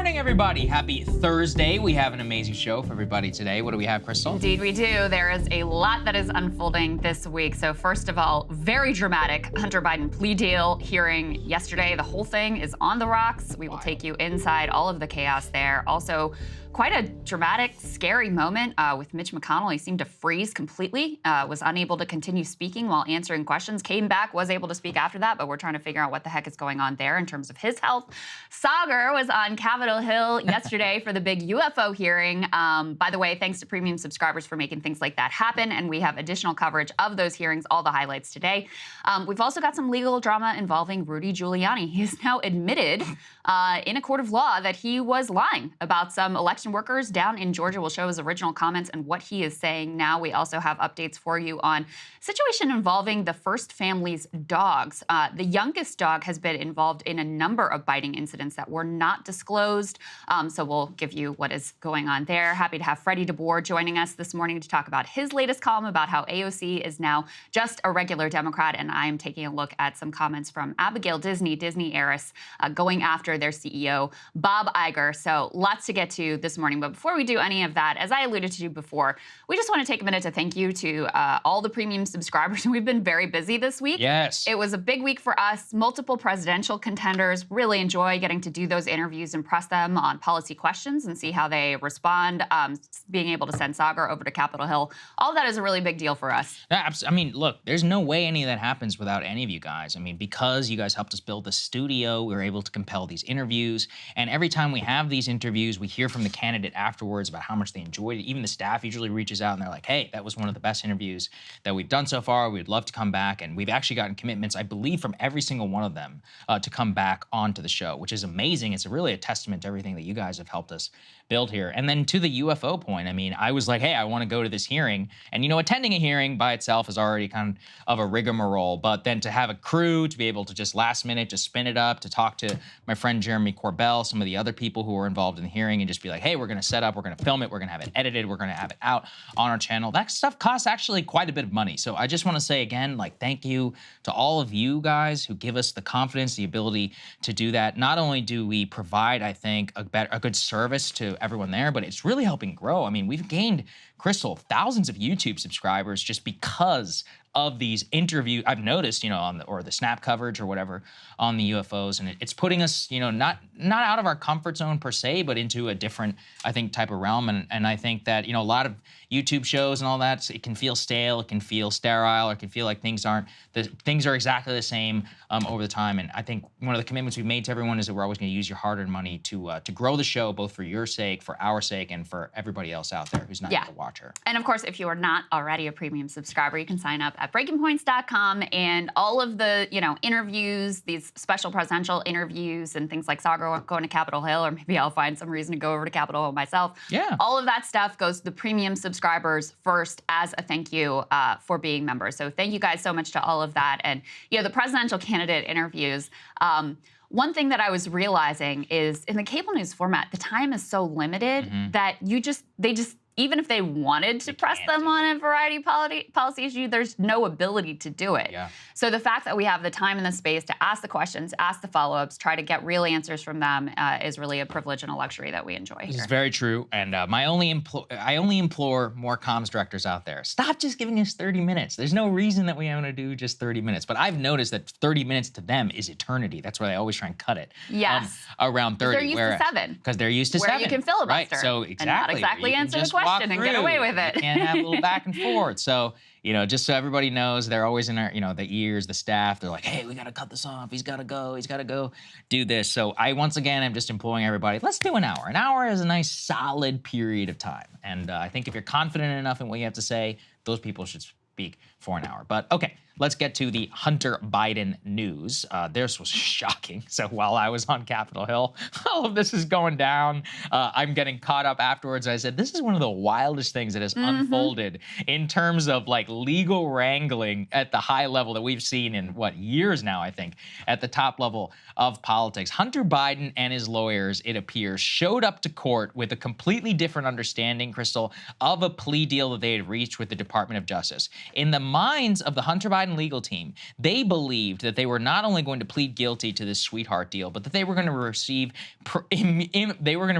morning, everybody. Happy Thursday. We have an amazing show for everybody today. What do we have, Krystal? Indeed we do. There is a lot that is unfolding this week. So first of all, very dramatic Hunter Biden plea deal hearing yesterday. The whole thing is on the rocks. We will take you inside all of the chaos there. Also, quite a dramatic, scary moment with Mitch McConnell. He seemed to freeze completely, was unable to continue speaking while answering questions, came back, was able to speak after that, but we're trying to figure out what the heck is going on there in terms of his health. Saagar was on Capitol Hill yesterday for the big UFO hearing. By the way, thanks to premium subscribers for making things like that happen, and we have additional coverage of those hearings, all the highlights today. We've also got some legal drama involving Rudy Giuliani. He has now admitted in a court of law that he was lying about some election workers down in Georgia. We'll show his original comments and what he is saying now. We also have updates for you on a situation involving the first family's dogs. The youngest dog has been involved in a number of biting incidents that were not disclosed. So we'll give you what is going on there. Happy to have Freddie DeBoer joining us this morning to talk about his latest column about how AOC is now just a regular Democrat. And I am taking a look at some comments from Abigail Disney, Disney heiress, going after their CEO, Bob Iger. So lots to get to this morning. But before we do any of that, as I alluded to before, we just want to take a minute to thank you to all the premium subscribers. We've been very busy this week. Yes. It was a big week for us. Multiple presidential contenders. Really enjoy getting to do those interviews and press them on policy questions and see how they respond. Being able to send Saagar over to Capitol Hill. All of that is a really big deal for us. I mean, look, there's no way any of that happens without any of you guys. I mean, because you guys helped us build the studio, we were able to compel these interviews. And every time we have these interviews, we hear from the candidate afterwards about how much they enjoyed it. Even the staff usually reaches out and they're like, hey, that was one of the best interviews that we've done so far. We'd love to come back. And we've actually gotten commitments, I believe, from every single one of them to come back onto the show, which is amazing. It's really a testament to everything that you guys have helped us build here. And then to the UFO point, I mean, I was like, hey, I want to go to this hearing. And, you know, attending a hearing by itself is already kind of a rigmarole. But then to have a crew, to be able to just last minute, just spin it up, to talk to my friend Jeremy Corbell, some of the other people who were involved in the hearing, and just be like, hey, we're going to set up, we're going to film it, we're going to have it edited, we're going to have it out on our channel. That stuff costs actually quite a bit of money. So I just want to say again, like, thank you to all of you guys who give us the confidence, the ability to do that. Not only do we provide, I think, a good service to everyone there, but it's really helping grow. I mean, we've gained, Krystal, thousands of YouTube subscribers just because of these interviews. I've noticed, you know, on the snap coverage or whatever on the UFOs, and it's putting us, you know, not out of our comfort zone per se, but into a different, I think, type of realm. And I think that, you know, a lot of YouTube shows and all that, it can feel stale, it can feel sterile, or it can feel like things are exactly the same over the time. And I think one of the commitments we've made to everyone is that we're always going to use your hard-earned money to grow the show, both for your sake, for our sake, and for everybody else out there who's not able to watch her. And of course, if you are not already a premium subscriber, you can sign up at breakingpoints.com, and all of the, you know, interviews, these special presidential interviews and things like Saagar going to Capitol Hill, or maybe I'll find some reason to go over to Capitol Hill myself. Yeah. All of that stuff goes to the premium subscribers first as a thank you for being members. So thank you guys so much to all of that. And, you know, the presidential candidate interviews, one thing that I was realizing is in the cable news format, the time is so limited that they just even if they wanted to press them on a variety of policy issue, there's no ability to do it. Yeah. So the fact that we have the time and the space to ask the questions, ask the follow-ups, try to get real answers from them is really a privilege and a luxury that we enjoy here. This is very true. And I only implore more comms directors out there, stop just giving us 30 minutes. There's no reason that we want to do just 30 minutes. But I've noticed that 30 minutes to them is eternity. That's why they always try and cut it. Yes. Around 30. They're used to 7. Because they're used to where 7. you can filibuster. Right. So exactly. And not exactly answer the question and get away with it. You can't have a little back and forth. So, you know, just so everybody knows, they're always in our, you know, the ears, the staff. They're like, hey, we got to cut this off. He's got to go. He's got to go do this. So once again, I'm just imploring everybody, let's do an hour. An hour is a nice solid period of time. And I think if you're confident enough in what you have to say, those people should speak for an hour. But okay, let's get to the Hunter Biden news. This was shocking. So while I was on Capitol Hill, all of this is going down. I'm getting caught up afterwards. I said, this is one of the wildest things that has unfolded in terms of like legal wrangling at the high level that we've seen in years now, I think, at the top level of politics. Hunter Biden and his lawyers, it appears, showed up to court with a completely different understanding, Krystal, of a plea deal that they had reached with the Department of Justice. In the minds of the Hunter Biden Biden legal team, they believed that they were not only going to plead guilty to this sweetheart deal, but that they were going to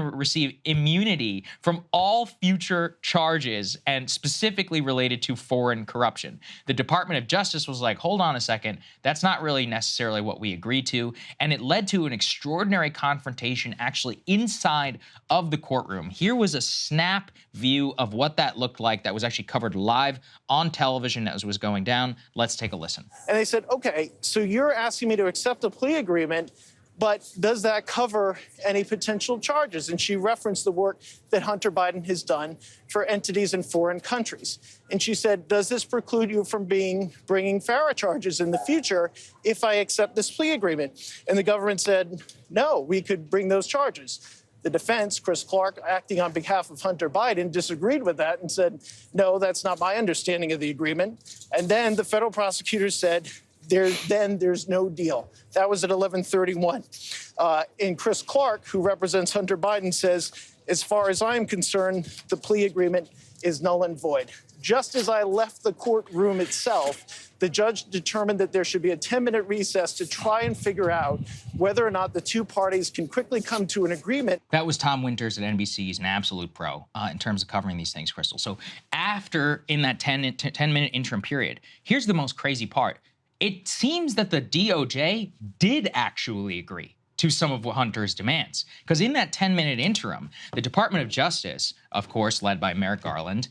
receive immunity from all future charges, and specifically related to foreign corruption. The Department of Justice was like, hold on a second, that's not really necessarily what we agreed to, and it led to an extraordinary confrontation actually inside of the courtroom. Here was a snap view of what that looked like that was actually covered live on television as was going down. Let's take a listen. And they said, okay, so you're asking me to accept a plea agreement, but does that cover any potential charges? And she referenced the work that Hunter Biden has done for entities in foreign countries. And she said, does this preclude you from bringing FARA charges in the future if I accept this plea agreement? And the government said, no, we could bring those charges. The defense, Chris Clark, acting on behalf of Hunter Biden, disagreed with that and said, no, that's not my understanding of the agreement. And then the federal prosecutors said, there's no deal. That was at 11:31. And Chris Clark, who represents Hunter Biden, says, as far as I'm concerned, the plea agreement is null and void. Just as I left the courtroom itself, the judge determined that there should be a 10-minute recess to try and figure out whether or not the two parties can quickly come to an agreement. That was Tom Winters at NBC. He's an absolute pro in terms of covering these things, Krystal. So after, in that 10-minute interim period, here's the most crazy part. It seems that the DOJ did actually agree to some of Hunter's demands. Because in that 10-minute interim, the Department of Justice, of course, led by Merrick Garland,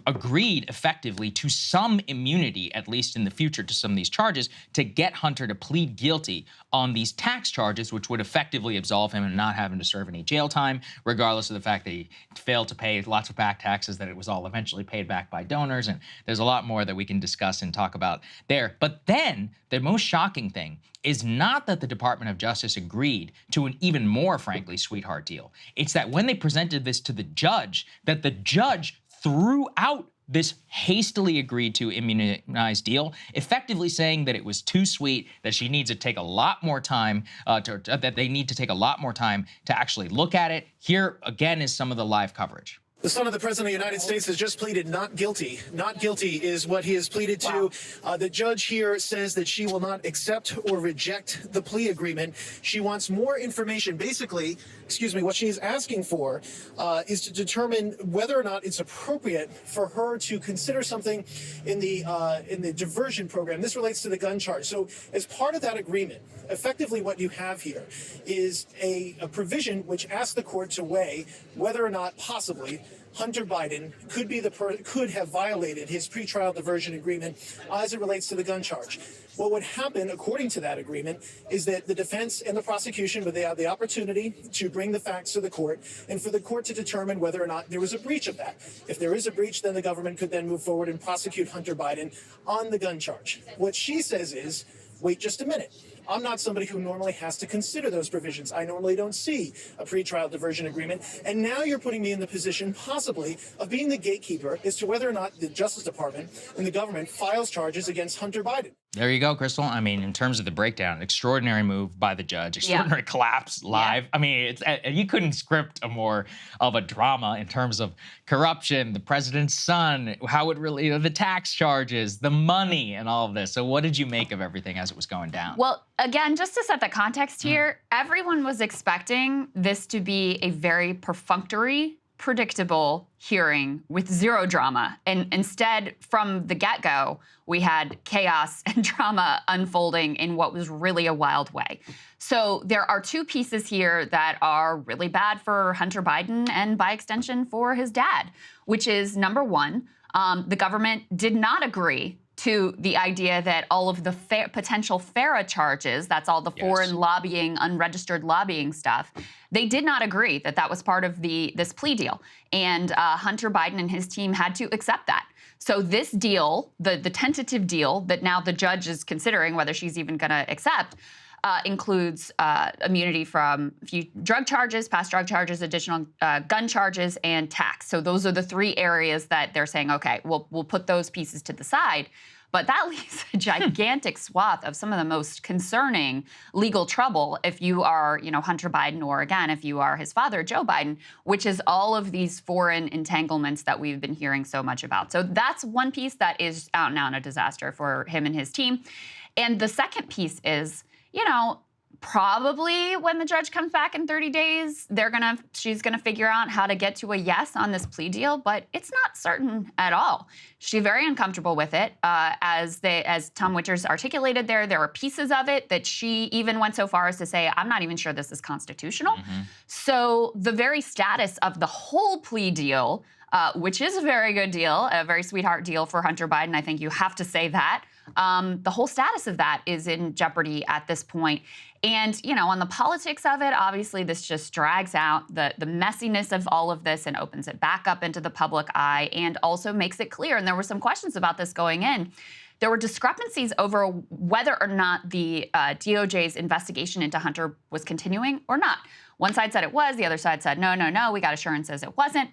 agreed effectively to some immunity, at least in the future, to some of these charges, to get Hunter to plead guilty on these tax charges, which would effectively absolve him and not having to serve any jail time, regardless of the fact that he failed to pay lots of back taxes, that it was all eventually paid back by donors. And there's a lot more that we can discuss and talk about there. But then the most shocking thing is not that the Department of Justice agreed to an even more, frankly, sweetheart deal. It's that when they presented this to the judge, that the judge threw out this hastily agreed to immunized deal, effectively saying that it was too sweet, that she needs to take a lot more time, that they need to take a lot more time to actually look at it. Here, again, is some of the live coverage. The son of the President of the United States has just pleaded not guilty. Not guilty is what he has pleaded to. The judge here says that she will not accept or reject the plea agreement. She wants more information. Basically, what she is asking for is to determine whether or not it's appropriate for her to consider something in the diversion program. This relates to the gun charge. So as part of that agreement, effectively what you have here is a provision which asks the court to weigh whether or not possibly Hunter Biden could have violated his pretrial diversion agreement as it relates to the gun charge. What would happen, according to that agreement, is that the defense and the prosecution would have the opportunity to bring the facts to the court and for the court to determine whether or not there was a breach of that. If there is a breach, then the government could then move forward and prosecute Hunter Biden on the gun charge. What she says is, wait just a minute. I'm not somebody who normally has to consider those provisions. I normally don't see a pretrial diversion agreement. And now you're putting me in the position, possibly, of being the gatekeeper as to whether or not the Justice Department and the government files charges against Hunter Biden. There you go, Krystal. I mean, in terms of the breakdown, extraordinary move by the judge, extraordinary collapse live. I mean, you couldn't script a more of a drama in terms of corruption, the president's son, how it really, the tax charges, the money, and all of this. So what did you make of everything as it was going down? Well, again, just to set the context here, everyone was expecting this to be a very perfunctory, predictable hearing with zero drama. And instead, from the get-go, we had chaos and drama unfolding in what was really a wild way. So there are two pieces here that are really bad for Hunter Biden and, by extension, for his dad, which is, number one, the government did not agree to the idea that all of the potential FARA charges, that's all the foreign lobbying, unregistered lobbying stuff, they did not agree that that was part of this plea deal. And Hunter Biden and his team had to accept that. So this deal, the tentative deal that now the judge is considering whether she's even going to accept, includes immunity from drug charges, past drug charges, additional gun charges, and tax. So those are the three areas that they're saying, okay, we'll put those pieces to the side. But that leaves a gigantic swath of some of the most concerning legal trouble if you are, Hunter Biden, or again, if you are his father, Joe Biden, which is all of these foreign entanglements that we've been hearing so much about. So that's one piece that is out and out a disaster for him and his team. And the second piece is, probably when the judge comes back in 30 days, she's gonna figure out how to get to a yes on this plea deal, but it's not certain at all. She's very uncomfortable with it. As Tom Wichers articulated there were pieces of it that she even went so far as to say, I'm not even sure this is constitutional. So the very status of the whole plea deal, which is a very good deal, a very sweetheart deal for Hunter Biden, I think you have to say that. The whole status of that is in jeopardy at this point. And, on the politics of it, obviously this just drags out the messiness of all of this and opens it back up into the public eye and also makes it clear. And there were some questions about this going in. There were discrepancies over whether or not the DOJ's investigation into Hunter was continuing or not. One side said it was, the other side said, no, we got assurances it wasn't.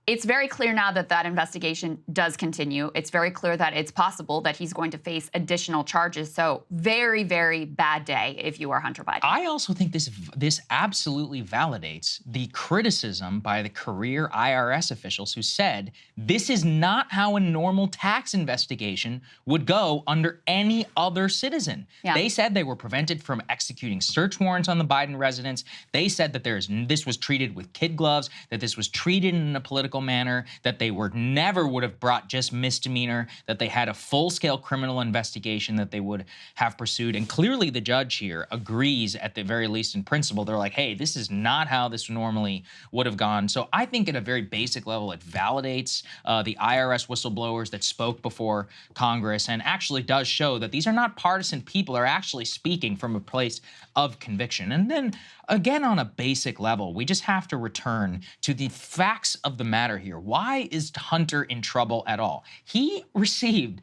It's very clear now that that investigation does continue. It's very clear that it's possible that he's going to face additional charges. So very, very bad day if you are Hunter Biden. I also think this absolutely validates the criticism by the career IRS officials who said this is not how a normal tax investigation would go under any other citizen. Yeah. They said they were prevented from executing search warrants on the Biden residence. They said that this was treated with kid gloves, that this was treated in a political manner, that they never would have brought just misdemeanor, that they had a full-scale criminal investigation that they would have pursued. And clearly the judge here agrees, at the very least in principle. They're like, hey, this is not how this normally would have gone. So I think at a very basic level, it validates the IRS whistleblowers that spoke before Congress and actually does show that these are not partisan people, are actually speaking from a place of conviction. And then again, on a basic level, we just have to return to the facts of the matter here. Why is Hunter in trouble at all? He received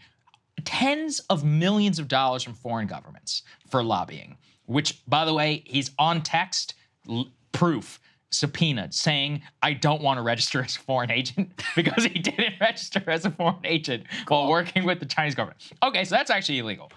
tens of millions of dollars from foreign governments for lobbying, which, by the way, he's on text proof, subpoenaed, saying, I don't want to register as a foreign agent because he didn't register as a foreign agent while working with the Chinese government. Okay, so that's actually illegal.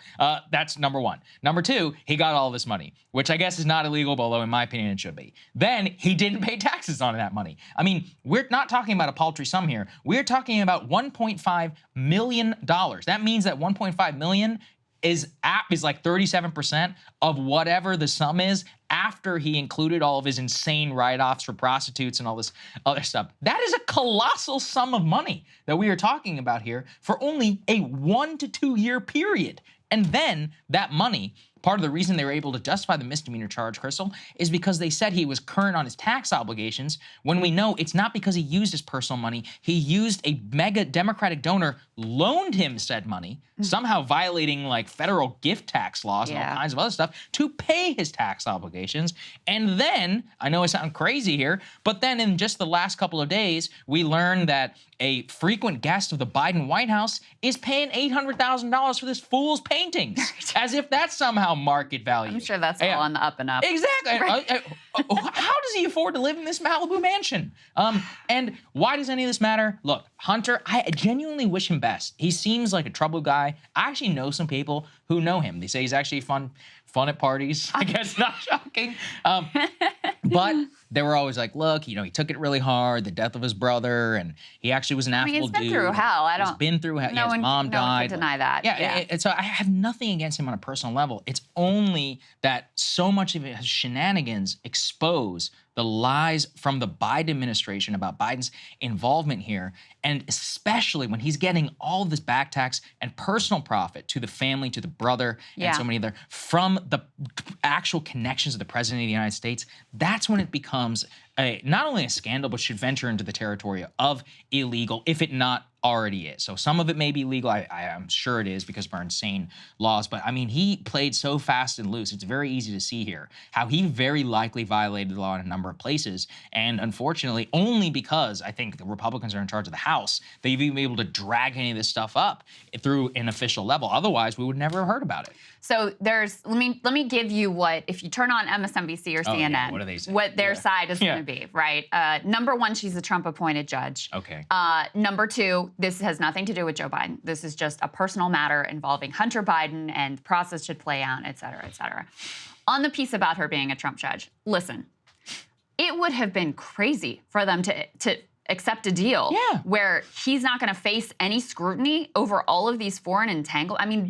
That's number one. Number two, he got all this money, which I guess is not illegal, although in my opinion it should be. Then he didn't pay taxes on that money. I mean, we're not talking about a paltry sum here. We're talking about $1.5 million. That means that $1.5 million is like 37% of whatever the sum is after he included all of his insane write-offs for prostitutes and all this other stuff. That is a colossal sum of money that we are talking about here for only a 1 to 2 year period. And then that money, part of the reason they were able to justify the misdemeanor charge, Krystal, is because they said he was current on his tax obligations, when we know it's not because he used his personal money. He used a mega Democratic donor, loaned him said money, somehow violating like federal gift tax laws and all kinds of other stuff to pay his tax obligations. And then, I know I sound crazy here, but then in just the last couple of days, we learned that a frequent guest of the Biden White House is paying $800,000 for this fool's paintings, as if that's somehow market value. I'm sure that's all on the up and up. Exactly. Right. How does he afford to live in this Malibu mansion? And why does any of this matter? Look, Hunter, I genuinely wish him best. He seems like a troubled guy. I actually know some people who know him. They say he's actually fun at parties. I guess not shocking. But they were always like, look, he took it really hard, the death of his brother, and he actually was an affable dude. He's been through hell. He's been through hell. His mom died. No one can deny that. Yeah. And so I have nothing against him on a personal level. It's only that so much of his shenanigans expose the lies from the Biden administration about Biden's involvement here, and especially when he's getting all of this back tax and personal profit to the family, to the brother, and so many other, from the actual connections of the president of the United States. That's when it becomes not only a scandal, but should venture into the territory of illegal, if it not already is. So some of it may be legal. I'm sure it is because of our insane laws. But I mean, he played so fast and loose. It's very easy to see here how he very likely violated the law in a number of places. And unfortunately, only because I think the Republicans are in charge of the House, they've even been able to drag any of this stuff up through an official level. Otherwise, we would never have heard about it. So let me give you what, if you turn on MSNBC or CNN, what do they say? What their side is going to be, right? Number one, she's a Trump-appointed judge. Okay. Number two, this has nothing to do with Joe Biden. This is just a personal matter involving Hunter Biden, and the process should play out, et cetera, et cetera. On the piece about her being a Trump judge, listen, it would have been crazy for them to accept a deal where he's not going to face any scrutiny over all of these foreign entanglements. I mean,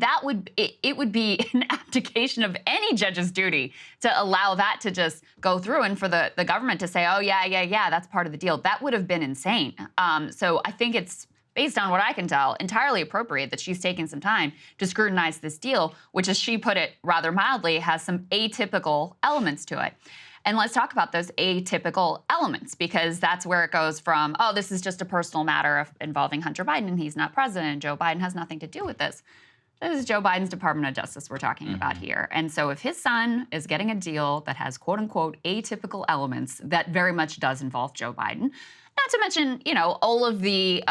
it would be an abdication of any judge's duty to allow that to just go through, and for the government to say, oh, yeah, that's part of the deal. That would have been insane. So I think it's, based on what I can tell, entirely appropriate that she's taken some time to scrutinize this deal, which, as she put it rather mildly, has some atypical elements to it. And let's talk about those atypical elements, because that's where it goes from, oh, this is just a personal matter involving Hunter Biden and he's not president and Joe Biden has nothing to do with this. This is Joe Biden's Department of Justice we're talking about here. And so if his son is getting a deal that has quote unquote atypical elements, that very much does involve Joe Biden, not to mention, all of the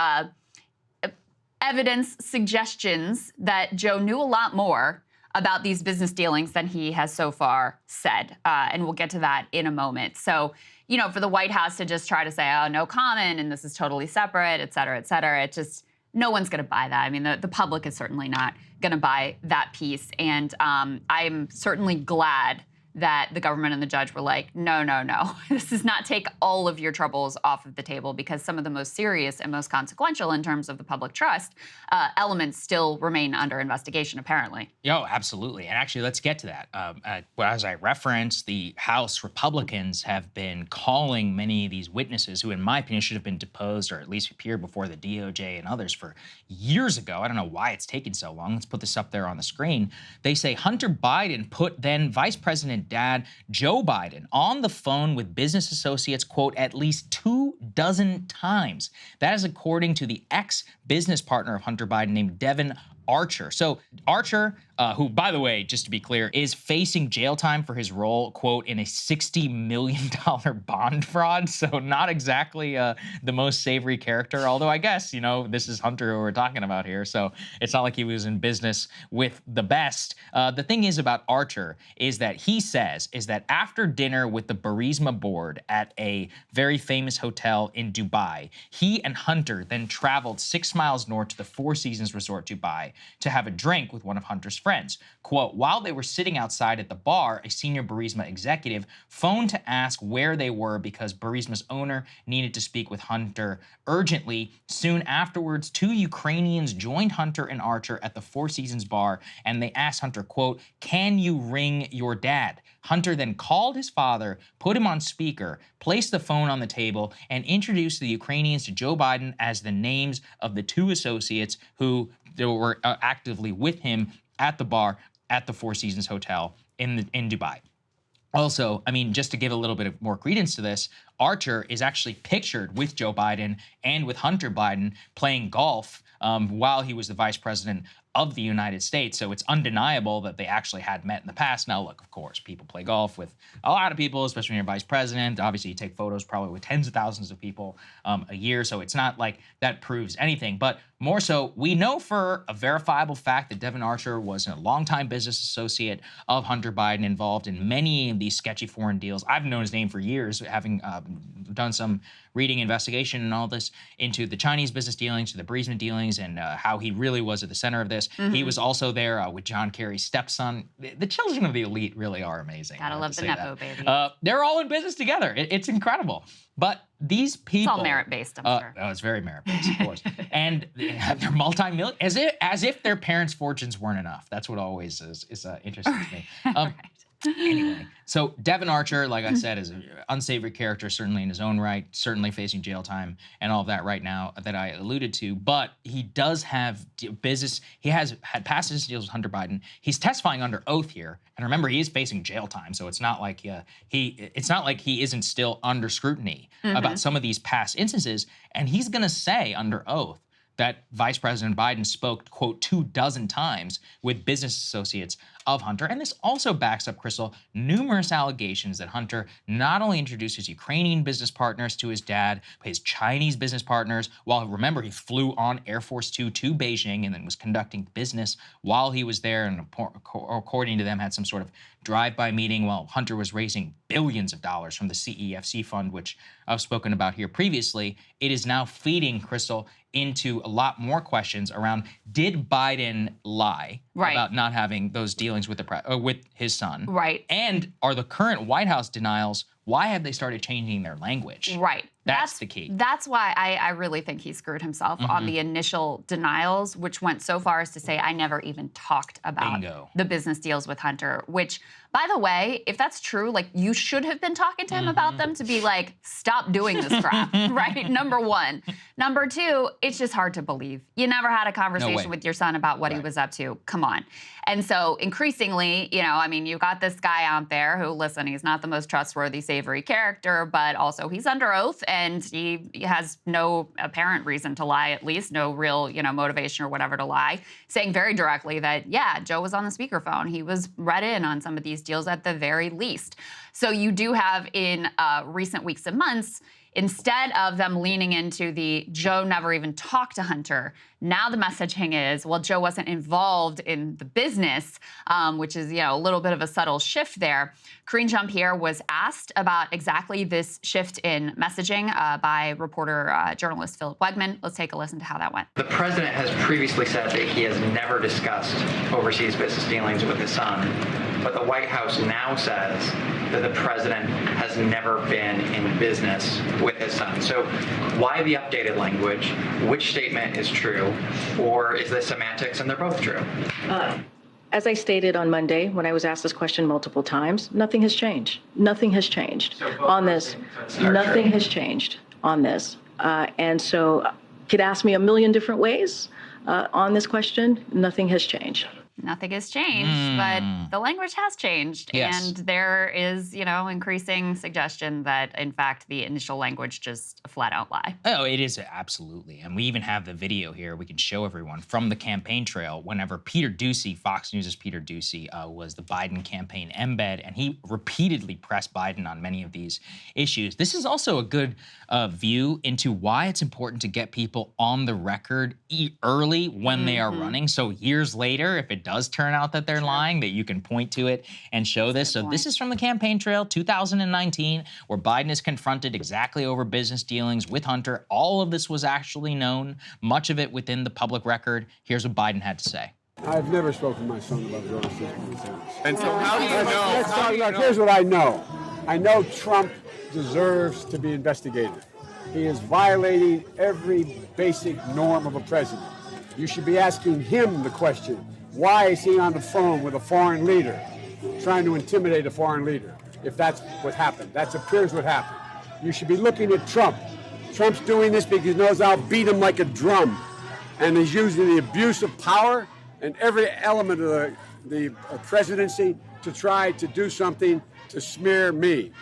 evidence suggestions that Joe knew a lot more about these business dealings than he has so far said. And we'll get to that in a moment. So, for the White House to just try to say, oh, no comment, and this is totally separate, et cetera, it just, no one's going to buy that. I mean, the public is certainly not going to buy that piece. And I'm certainly glad that the government and the judge were like, no. This does not take all of your troubles off of the table, because some of the most serious and most consequential in terms of the public trust elements still remain under investigation, apparently. Oh, absolutely. And actually, let's get to that. As I referenced, the House Republicans have been calling many of these witnesses who, in my opinion, should have been deposed or at least appeared before the DOJ and others for years ago. I don't know why it's taken so long. Let's put this up there on the screen. They say Hunter Biden put then Vice President dad Joe Biden on the phone with business associates, quote, at least 24 times. That is according to the ex-business partner of Hunter Biden named Devin Archer. So Archer, who, by the way, just to be clear, is facing jail time for his role, quote, in a $60 million bond fraud. So not exactly the most savory character, although I guess, this is Hunter who we're talking about here. So it's not like he was in business with the best. The thing is about Archer is that he says is that after dinner with the Burisma board at a very famous hotel in Dubai, he and Hunter then traveled 6 miles north to the Four Seasons Resort Dubai to have a drink with one of Hunter's friends. Quote, while they were sitting outside at the bar, a senior Burisma executive phoned to ask where they were because Burisma's owner needed to speak with Hunter urgently. Soon afterwards, 2 Ukrainians joined Hunter and Archer at the Four Seasons bar, and they asked Hunter, quote, can you ring your dad? Hunter then called his father, put him on speaker, placed the phone on the table, and introduced the Ukrainians to Joe Biden as the names of the 2 associates who were actively with him at the bar at the Four Seasons Hotel in Dubai. Also, I mean, just to give a little bit of more credence to this, Archer is actually pictured with Joe Biden and with Hunter Biden playing golf while he was the vice president of the United States. So it's undeniable that they actually had met in the past. Now, look, of course, people play golf with a lot of people, especially when you're vice president. Obviously, you take photos probably with tens of thousands of people a year. So it's not like that proves anything. But more so, we know for a verifiable fact that Devin Archer was a longtime business associate of Hunter Biden, involved in many of these sketchy foreign deals. I've known his name for years, having done some reading, investigation, and all this into the Chinese business dealings, to the Burisma dealings, and how he really was at the center of this. Mm-hmm. He was also there with John Kerry's stepson. The children of the elite really are amazing. Gotta love the Nepo baby. They're all in business together. It's incredible. But these people— It's all merit-based, I'm sure. Oh, it's very merit-based, of course. And they're multi-million, as if their parents' fortunes weren't enough. That's what always is interesting to me. Right. Anyway, so Devin Archer, like I said, is an unsavory character, certainly in his own right, certainly facing jail time and all of that right now that I alluded to. But he does have business. He has had past business deals with Hunter Biden. He's testifying under oath here, and remember, he is facing jail time, so it's not like he isn't still under scrutiny about some of these past instances. And he's going to say under oath that Vice President Biden spoke, quote, 24 times with business associates of Hunter. And this also backs up, Krystal, numerous allegations that Hunter not only introduced his Ukrainian business partners to his dad, but his Chinese business partners, while, remember, he flew on Air Force Two to Beijing and then was conducting business while he was there, and according to them, had some sort of drive-by meeting while Hunter was raising billions of dollars from the CEFC fund, which I've spoken about here previously. It is now feeding, Krystal, into a lot more questions around, did Biden lie about not having those dealings with with his son? Right. And are the current White House denials, why have they started changing their language? Right. That's the key. That's why I really think he screwed himself on the initial denials, which went so far as to say, I never even talked about the business deals with Hunter, which, by the way, if that's true, like, you should have been talking to him about them to be like, stop doing this crap, right? Number one. Number two, it's just hard to believe. You never had a conversation with your son about what he was up to. Come on. And so increasingly, you know, I mean, you got this guy out there who, listen, he's not the most trustworthy, savory character, but also he's under oath and he has no apparent reason to lie, at least no real, you know, motivation or whatever to lie, saying very directly that, yeah, Joe was on the speakerphone. He was read in on some of these deals at the very least. So you do have in recent weeks and months, instead of them leaning into the Joe never even talked to Hunter, now the messaging is, well, Joe wasn't involved in the business, which is, you know, a little bit of a subtle shift there. Karine Jean-Pierre was asked about exactly this shift in messaging by journalist Philip Wegman. Let's take a listen to how that went. The president has previously said that he has never discussed overseas business dealings with his son, but the White House now says that the president has never been in business with his son. So why the updated language? Which statement is true? Or is this semantics and they're both true? As I stated on Monday, when I was asked this question multiple times, nothing has changed. Nothing has changed on this. Nothing has changed on this. And so could ask me a million different ways on this question. Nothing has changed. Nothing has changed, but the language has changed. Yes. And there is, you know, increasing suggestion that, in fact, the initial language just a flat-out lie. Oh, it is, absolutely. And we even have the video here we can show everyone from the campaign trail whenever Peter Doocy, Fox News' Peter Doocy, was the Biden campaign embed, and he repeatedly pressed Biden on many of these issues. This is also a good view into why it's important to get people on the record early when they are running. So years later, if it does turn out that they're lying, that you can point to it and show this. So this is from the campaign trail, 2019, where Biden is confronted exactly over business dealings with Hunter. All of this was actually known, much of it within the public record. Here's what Biden had to say. I've never spoken to my son about going to business. And so how do you know? Here's what I know. I know Trump deserves to be investigated. He is violating every basic norm of a president. You should be asking him the question. Why is he on the phone with a foreign leader, trying to intimidate a foreign leader, if that's what happened? That appears what happened. You should be looking at Trump. Trump's doing this because he knows I'll beat him like a drum. And he's using the abuse of power and every element of the presidency to try to do something to smear me.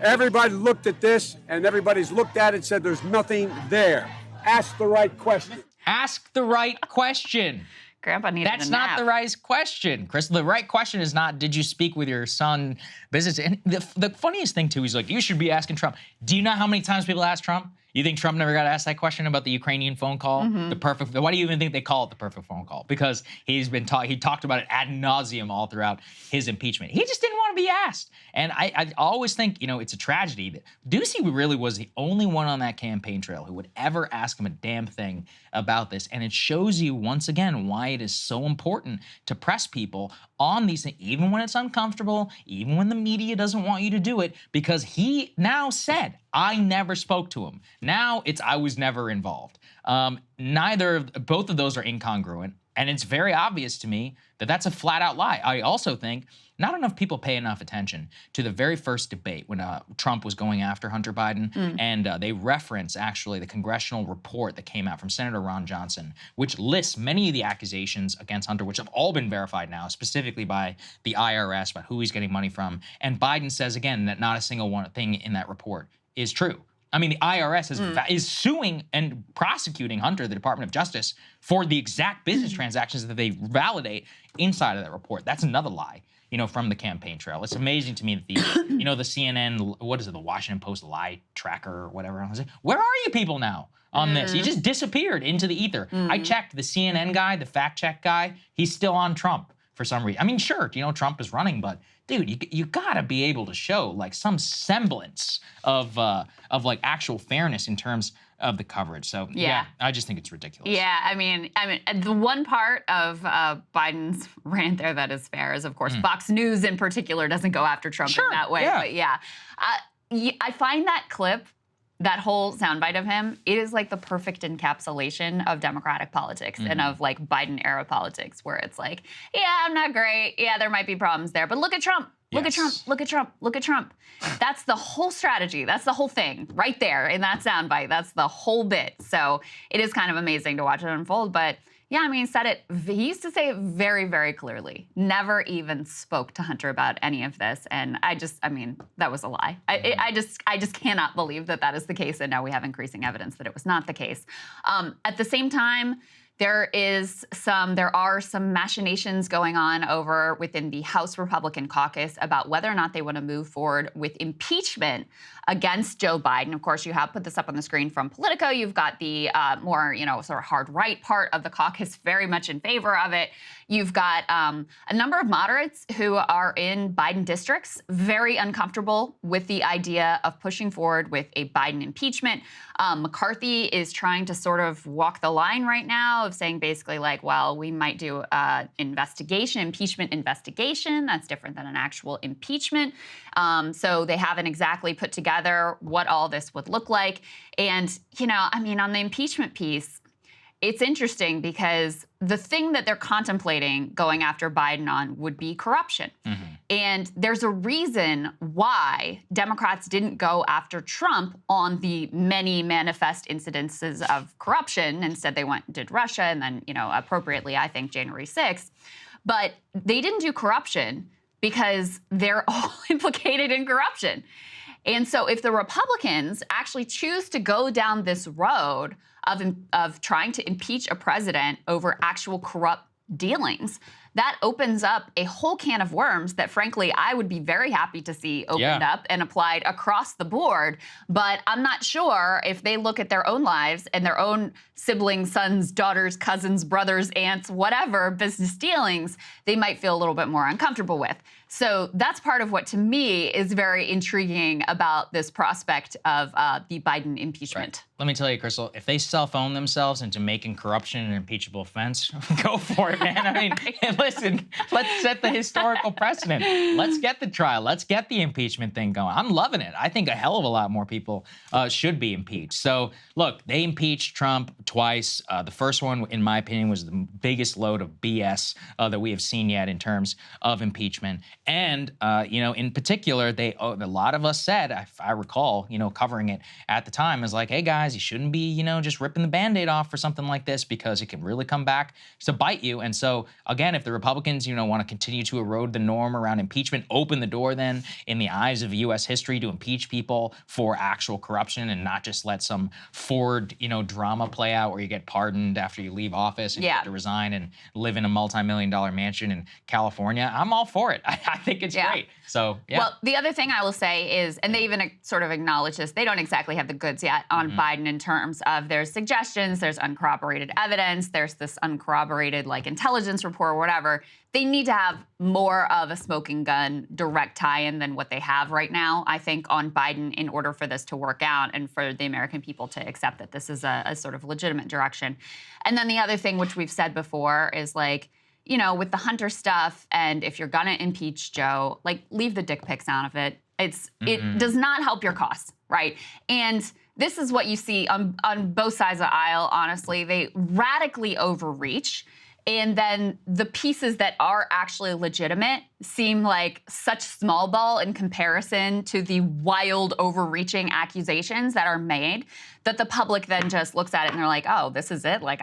Everybody looked at this, and everybody's looked at it and said there's nothing there. Ask the right question. Ask the right question. Grandpa needed That's a not nap. the right question, Chris. The right question is not, did you speak with your son business? And the funniest thing, too, is like, you should be asking Trump. Do you know how many times people ask Trump? You think Trump never got asked that question about the Ukrainian phone call? The perfect, why do you even think they call it the perfect phone call? Because he talked about it ad nauseum all throughout his impeachment. He just didn't want to be asked. And I always think, you know, it's a tragedy that Doocy really was the only one on that campaign trail who would ever ask him a damn thing about this. And it shows you once again why it is so important to press people on these things, even when it's uncomfortable, even when the media doesn't want you to do it, because he now said, I never spoke to him. Now it's I was never involved. Both of those are incongruent. And it's very obvious to me that that's a flat out lie. I also think not enough people pay enough attention to the very first debate when Trump was going after Hunter Biden. And they reference actually the congressional report that came out from Senator Ron Johnson, which lists many of the accusations against Hunter, which have all been verified now, specifically by the IRS, about who he's getting money from. And Biden says again that not a single one thing in that report is true. I mean, the IRS is suing and prosecuting Hunter, the Department of Justice, for the exact business transactions that they validate inside of that report. That's another lie, from the campaign trail. It's amazing to me that the, the CNN, what is it, the Washington Post lie tracker or whatever. I was like, where are you people now on this? You just disappeared into the ether. I checked the CNN guy, the fact check guy. He's still on Trump for some reason. I mean, sure, Trump is running, but dude, you gotta be able to show like some semblance of like actual fairness in terms of the coverage. So yeah, I just think it's ridiculous. Yeah, I mean, the one part of Biden's rant there that is fair is, of course, Fox News in particular doesn't go after Trump in that way. Yeah. But yeah, I find that clip, that whole soundbite of him, it is like the perfect encapsulation of Democratic politics and of like Biden era politics, where it's like, yeah, I'm not great. Yeah, there might be problems there, but look at Trump. Look at Trump, look at Trump, look at Trump. That's the whole strategy. That's the whole thing right there in that soundbite. That's the whole bit. So it is kind of amazing to watch it unfold. But yeah, I mean, he used to say it very, very clearly. Never even spoke to Hunter about any of this. And that was a lie. I just cannot believe that is the case. And now we have increasing evidence that it was not the case. At the same time, there are some machinations going on over within the House Republican caucus about whether or not they want to move forward with impeachment against Joe Biden. Of course, you have put this up on the screen from Politico. You've got the more, sort of hard right part of the caucus very much in favor of it. You've got a number of moderates who are in Biden districts very uncomfortable with the idea of pushing forward with a Biden impeachment. McCarthy is trying to sort of walk the line right now of saying basically like, well, we might do impeachment investigation. That's different than an actual impeachment. So they haven't exactly put together what all this would look like. And, on the impeachment piece, it's interesting because the thing that they're contemplating going after Biden on would be corruption. And there's a reason why Democrats didn't go after Trump on the many manifest incidences of corruption. Instead, they did Russia and then, appropriately, I think, January 6th. But they didn't do corruption because they're all implicated in corruption. And so if the Republicans actually choose to go down this road of trying to impeach a president over actual corrupt dealings, that opens up a whole can of worms that, frankly, I would be very happy to see opened up and applied across the board. But I'm not sure if they look at their own lives and their own siblings, sons, daughters, cousins, brothers, aunts, whatever business dealings, they might feel a little bit more uncomfortable with. So that's part of what, to me, is very intriguing about this prospect of the Biden impeachment. Right. Let me tell you, Krystal, if they self-own themselves into making corruption an impeachable offense, go for it, man. I mean, listen, let's set the historical precedent. Let's get the trial. Let's get the impeachment thing going. I'm loving it. I think a hell of a lot more people should be impeached. So, look, they impeached Trump twice. The first one, in my opinion, was the biggest load of BS that we have seen yet in terms of impeachment. And, in particular, a lot of us said, if I recall, covering it at the time, is like, hey, guys, you shouldn't be, just ripping the Band-Aid off for something like this because it can really come back to bite you. And so, again, if the Republicans, want to continue to erode the norm around impeachment, open the door then in the eyes of U.S. history to impeach people for actual corruption and not just let some Ford, drama play out where you get pardoned after you leave office and you have to resign and live in a multi-million-dollar mansion in California, I'm all for it. I think it's great. So, yeah. Well, the other thing I will say is, and they even sort of acknowledge this, they don't exactly have the goods yet on Biden in terms of there's suggestions, there's uncorroborated evidence, there's this uncorroborated intelligence report or whatever. They need to have more of a smoking gun direct tie-in than what they have right now, I think, on Biden in order for this to work out and for the American people to accept that this is a sort of legitimate direction. And then the other thing, which we've said before, is with the Hunter stuff, and if you're gonna impeach Joe, leave the dick pics out of it. It does not help your cause, right? And this is what you see on both sides of the aisle, honestly. They radically overreach. And then the pieces that are actually legitimate seem like such small ball in comparison to the wild, overreaching accusations that are made, that the public then just looks at it and they're like, oh, this is it? Like,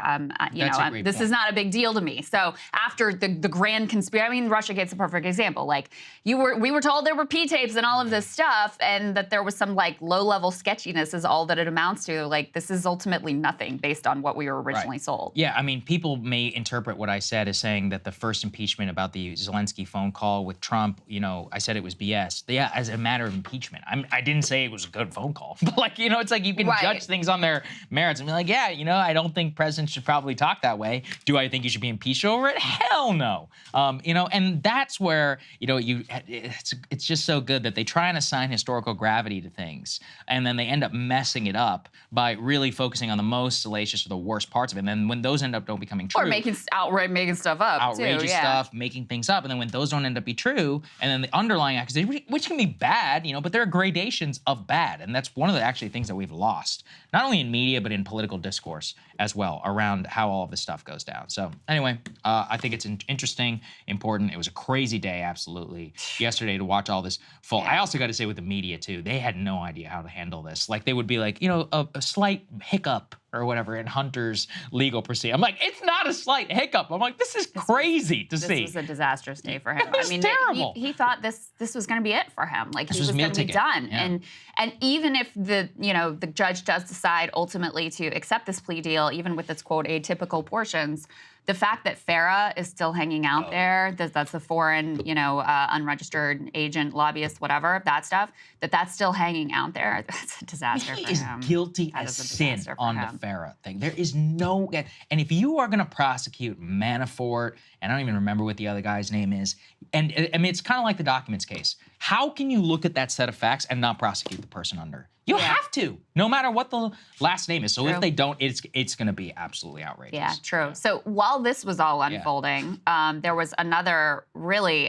this is not a big deal to me. So after the grand conspiracy, I mean, Russiagate's a perfect example. Like, we were told there were P tapes and all of this stuff, and that there was some like low-level sketchiness is all that it amounts to. Like, this is ultimately nothing based on what we were originally sold. Yeah, I mean, people may interpret what I said as saying that the first impeachment about the Zelensky phone call with Trump, I said it was BS. Yeah, as a matter of impeachment. I didn't say it was a good phone call. But like, it's like you can judge things on their merits and be like, yeah, I don't think presidents should probably talk that way. Do I think you should be impeached over it? Hell no. And that's where, it's just so good that they try and assign historical gravity to things, and then they end up messing it up by really focusing on the most salacious or the worst parts of it. And then when those end up don't becoming true. Or making stuff up. Outrageous stuff, making things up. And then when those don't end up be true, and then the underlying accusations, which can be bad, but there are gradations of bad. And that's one of the actually things that we've lost, not only in media, but in political discourse as well, around how all of this stuff goes down. So anyway, I think it's interesting, important. It was a crazy day, absolutely, yesterday to watch all this full. I also got to say with the media too, they had no idea how to handle this. Like they would be like, a slight hiccup or whatever in Hunter's legal proceeding. I'm like, it's not a slight hiccup. I'm like, this is crazy to see. This was a disastrous day for him. I mean, terrible. He thought this was going to be it for him. Like he was going to be done. Yeah. And even if the judge does decide ultimately to accept this plea deal, even with its quote atypical portions, the fact that FARA is still hanging out there, that's the foreign, unregistered agent, lobbyist, whatever, that stuff, that's still hanging out there, that's a disaster for him. He is guilty as sin on the FARA thing. There is no, and if you are going to prosecute Manafort, and I don't even remember what the other guy's name is, and I mean, it's kind of like the documents case. How can you look at that set of facts and not prosecute the person under? You have to, no matter what the last name is. So if they don't, it's going to be absolutely outrageous. Yeah, true. So while this was all unfolding, there was another really,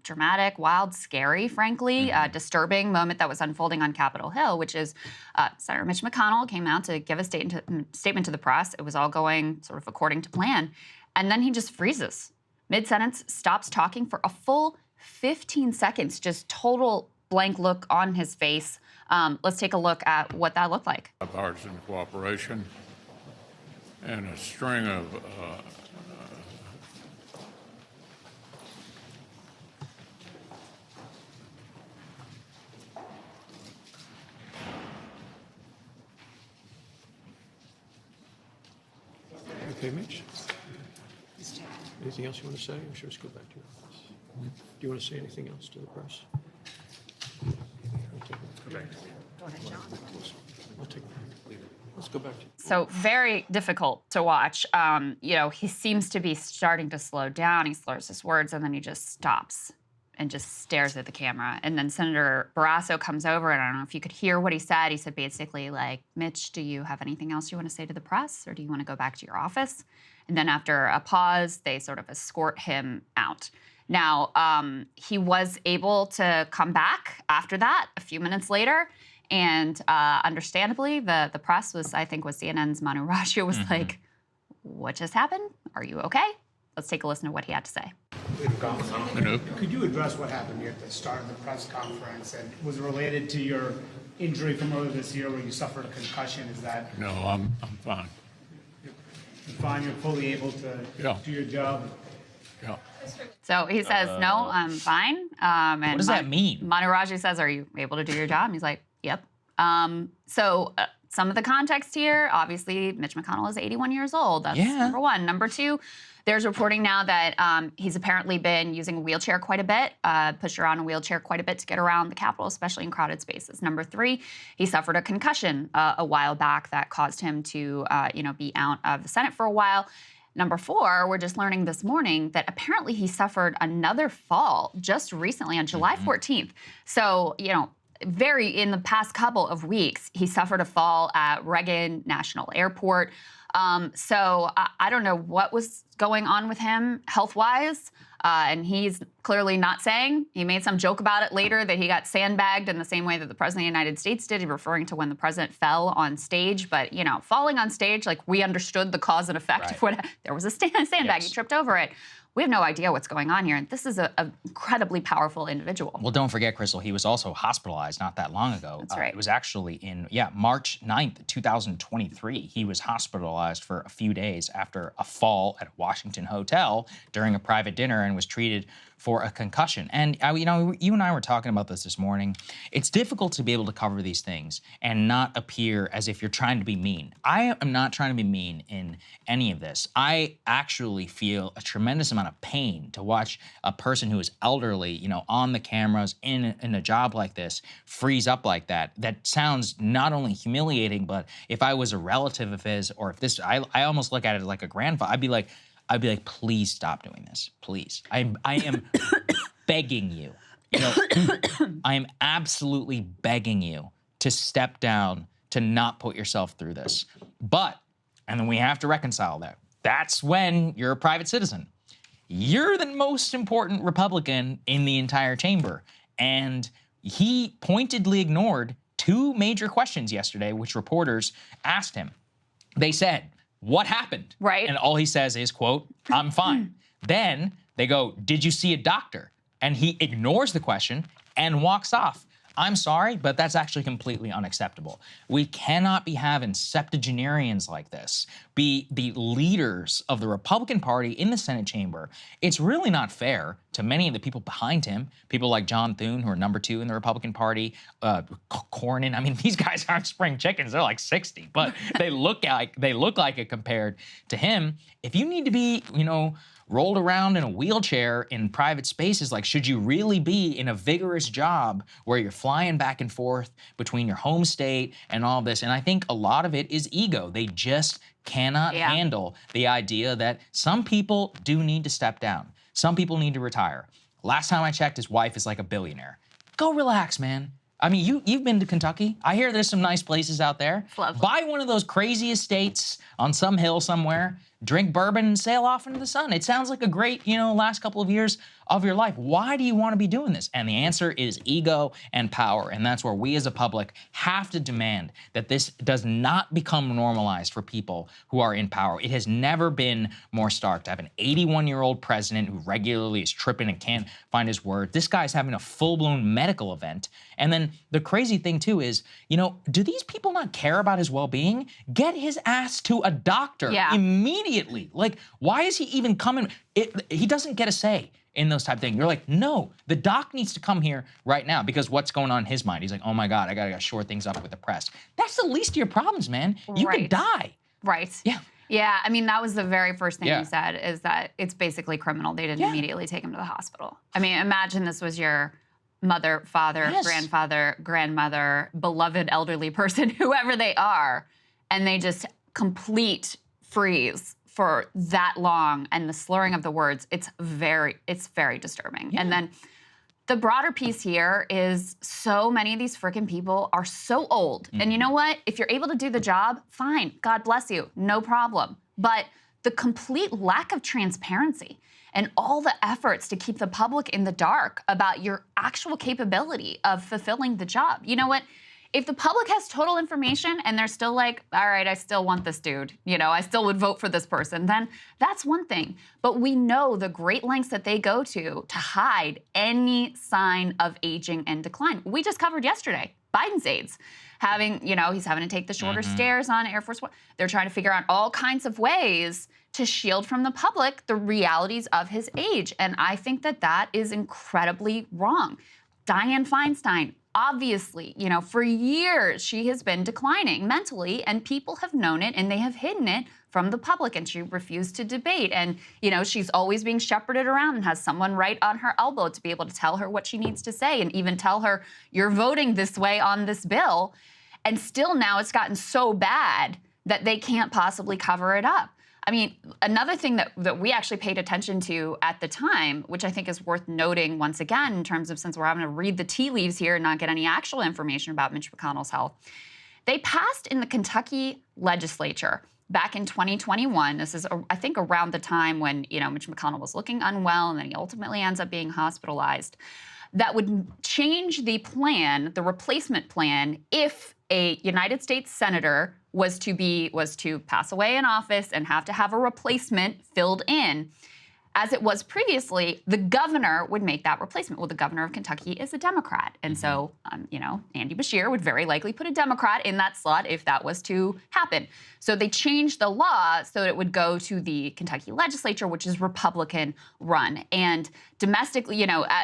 dramatic, wild, scary, frankly, disturbing moment that was unfolding on Capitol Hill, which is Senator Mitch McConnell came out to give a statement to the press. It was all going sort of according to plan. And then he just freezes. Mid-sentence, stops talking for a full 15 seconds, just total blank look on his face. Let's take a look at what that looked like. Bipartisan cooperation and a string of Okay, Mitch. Anything else you want to say, or should we just go back to your office? Do you want to say anything else to the press? Go ahead, John. I'll take it. Let's go back to. So very difficult to watch. He seems to be starting to slow down. He slurs his words, and then he just stops and just stares at the camera. And then Senator Barrasso comes over, and I don't know if you could hear what he said. He said basically like, Mitch, do you have anything else you want to say to the press, or do you want to go back to your office? And then after a pause, they sort of escort him out. Now, he was able to come back after that a few minutes later. And understandably, the press was CNN's Manu Raju was like, what just happened? Are you okay? Let's take a listen to what he had to say. Could you address what happened here at the start of the press conference? And was it related to your injury from earlier this year where you suffered a concussion? Is that? No, I'm fine. You're fine, you're fully able to do your job? Yeah. So he says, no, I'm fine. And what does that mean? Manu Raju says, are you able to do your job? And he's like, yep. Some of the context here, obviously, Mitch McConnell is 81 years old. That's number one. Number two, there's reporting now that he's apparently been using a wheelchair quite a bit, pushed around a wheelchair quite a bit to get around the Capitol, especially in crowded spaces. Number three, he suffered a concussion a while back that caused him to, be out of the Senate for a while. Number four, we're just learning this morning that apparently he suffered another fall just recently on July 14th. So, in the past couple of weeks, he suffered a fall at Reagan National Airport. So I don't know what was going on with him health-wise, And he's clearly not saying. He made some joke about it later that he got sandbagged in the same way that the President of the United States did, referring to when the president fell on stage. But, you know, falling on stage, like, we understood the cause and effect of what, there was a sandbag, he tripped over it. We have no idea what's going on here. And this is an incredibly powerful individual. Well, don't forget, Krystal, he was also hospitalized not that long ago. That's right. It was actually in, March 9th, 2023. He was hospitalized for a few days after a fall at a Washington hotel during a private dinner and was treated for a concussion. And, you know, you and I were talking about this morning. It's difficult to be able to cover these things and not appear as if you're trying to be mean. I am not trying to be mean in any of this. I actually feel a tremendous amount of pain to watch a person who is elderly, you know, on the cameras in a job like this freeze up like that. That sounds not only humiliating, but if I was a relative of his, or if this, I almost look at it like a grandfather, I'd be like, please stop doing this, please. I am begging you, I am absolutely begging you to step down, to not put yourself through this. But, and then we have to reconcile that. That's when you're a private citizen. You're the most important Republican in the entire chamber. And he pointedly ignored two major questions yesterday, which reporters asked him. They said, what happened? Right. And all he says is, quote, I'm fine. Then they go, did you see a doctor? And he ignores the question and walks off. I'm sorry, but that's actually completely unacceptable. We cannot be having septuagenarians like this be the leaders of the Republican Party in the Senate chamber. It's really not fair to many of the people behind him, people like John Thune, who are number 2 in the Republican Party, Cornyn. I mean, these guys aren't spring chickens. They're like 60, but they look like it compared to him. If you need to be, you know, rolled around in a wheelchair in private spaces, like, should you really be in a vigorous job where you're flying back and forth between your home state and all this? And I think a lot of it is ego. They just cannot handle the idea that some people do need to step down. Some people need to retire. Last time I checked, his wife is like a billionaire. Go relax, man. I mean, you've been to Kentucky. I hear there's some nice places out there. Buy one of those crazy estates on some hill somewhere, drink bourbon and sail off into the sun. It sounds like a great, you know, last couple of years of your life. Why do you want to be doing this? And the answer is ego and power. And that's where we as a public have to demand that this does not become normalized for people who are in power. It has never been more stark to have an 81-year-old president who regularly is tripping and can't find his word. This guy's having a full-blown medical event. And then the crazy thing too is, you know, do these people not care about his well-being? Get his ass to a doctor immediately. Like, why is he even coming? He doesn't get a say in those type of things. You're like, no, the doc needs to come here right now, because what's going on in his mind? He's like, oh my God, I gotta shore things up with the press. That's the least of your problems, man. You could die. Right. Yeah. Yeah, I mean, that was the very first thing you said, is that it's basically criminal. They didn't immediately take him to the hospital. I mean, imagine this was your mother, father, grandfather, grandmother, beloved elderly person, whoever they are, and they just complete freeze for that long, and the slurring of the words, it's very disturbing. And then the broader piece here is so many of these freaking people are so old. And you know what? If you're able to do the job, fine, God bless you, no problem. But the complete lack of transparency and all the efforts to keep the public in the dark about your actual capability of fulfilling the job. You know what? If the public has total information and they're still like, all right, I still want this dude, you know, I still would vote for this person, then that's one thing. But we know the great lengths that they go to hide any sign of aging and decline. We just covered yesterday, Biden's aides having, you know, he's having to take the shorter stairs on Air Force One. They're trying to figure out all kinds of ways to shield from the public the realities of his age. And I think that that is incredibly wrong. Dianne Feinstein, obviously, you know, for years she has been declining mentally, and people have known it and they have hidden it from the public, and she refused to debate. And, you know, she's always being shepherded around and has someone right on her elbow to be able to tell her what she needs to say, and even tell her, you're voting this way on this bill. And still now it's gotten so bad that they can't possibly cover it up. I mean, another thing that we actually paid attention to at the time, which I think is worth noting once again in terms of, since we're having to read the tea leaves here and not get any actual information about Mitch McConnell's health, they passed in the Kentucky legislature back in 2021. This is, I think, around the time when, Mitch McConnell was looking unwell and then he ultimately ends up being hospitalized. That would change the plan, the replacement plan, if a United States senator was to pass away in office and have to have a replacement filled in. As it was previously, the governor would make that replacement. Well, the governor of Kentucky is a Democrat. And so, Andy Beshear would very likely put a Democrat in that slot if that was to happen. So they changed the law so that it would go to the Kentucky legislature, which is Republican run. And domestically,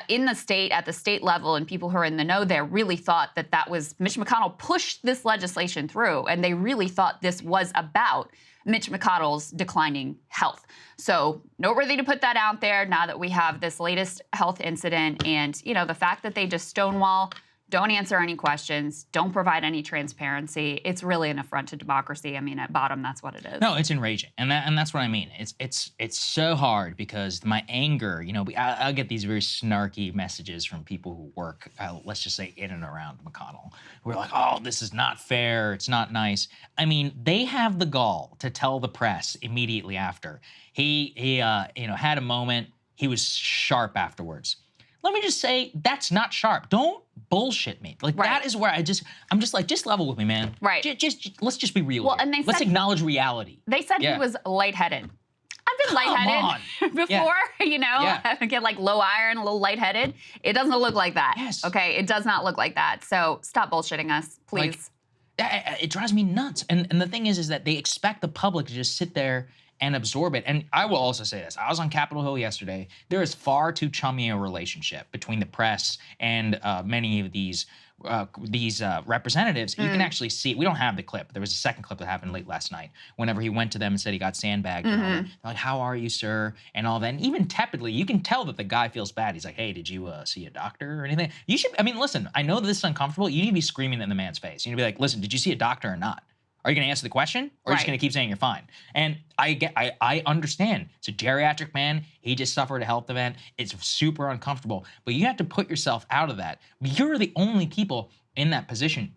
in the state, at the state level, and people who are in the know there really thought that was Mitch McConnell pushed this legislation through. And they really thought this was about Mitch McConnell's declining health. So noteworthy to put that out there now that we have this latest health incident and, the fact that they just stonewall, don't answer any questions, don't provide any transparency. It's really an affront to democracy. I mean, at bottom, that's what it is. No, it's enraging, and that's what I mean. It's so hard because my anger. I'll get these very snarky messages from people who work, let's just say, in and around McConnell. We're like, oh, this is not fair. It's not nice. I mean, they have the gall to tell the press immediately after he had a moment. He was sharp afterwards. Let me just say, that's not sharp. Don't bullshit me. That is where I'm just like, just level with me, man. Right. Let's just be real. Well, here. Let's acknowledge reality. They said he was lightheaded. I've been lightheaded before, I get low iron, a little lightheaded. It doesn't look like that. Yes. Okay, it does not look like that. So stop bullshitting us, please. It drives me nuts. And the thing is that they expect the public to just sit there and absorb it. And I will also say this. I was on Capitol Hill yesterday. There is far too chummy a relationship between the press and many of these representatives. You can actually see it. We don't have the clip. There was a second clip that happened late last night whenever he went to them and said he got sandbagged. And all that. They're like, how are you, sir? And all that. And even tepidly, you can tell that the guy feels bad. He's like, hey, did you see a doctor or anything? You should, listen, I know that this is uncomfortable. You need to be screaming in the man's face. You need to be like, listen, did you see a doctor or not? Are you going to answer the question, or are you just going to keep saying you're fine? And I understand. It's a geriatric man. He just suffered a health event. It's super uncomfortable. But you have to put yourself out of that. You're the only people in that position.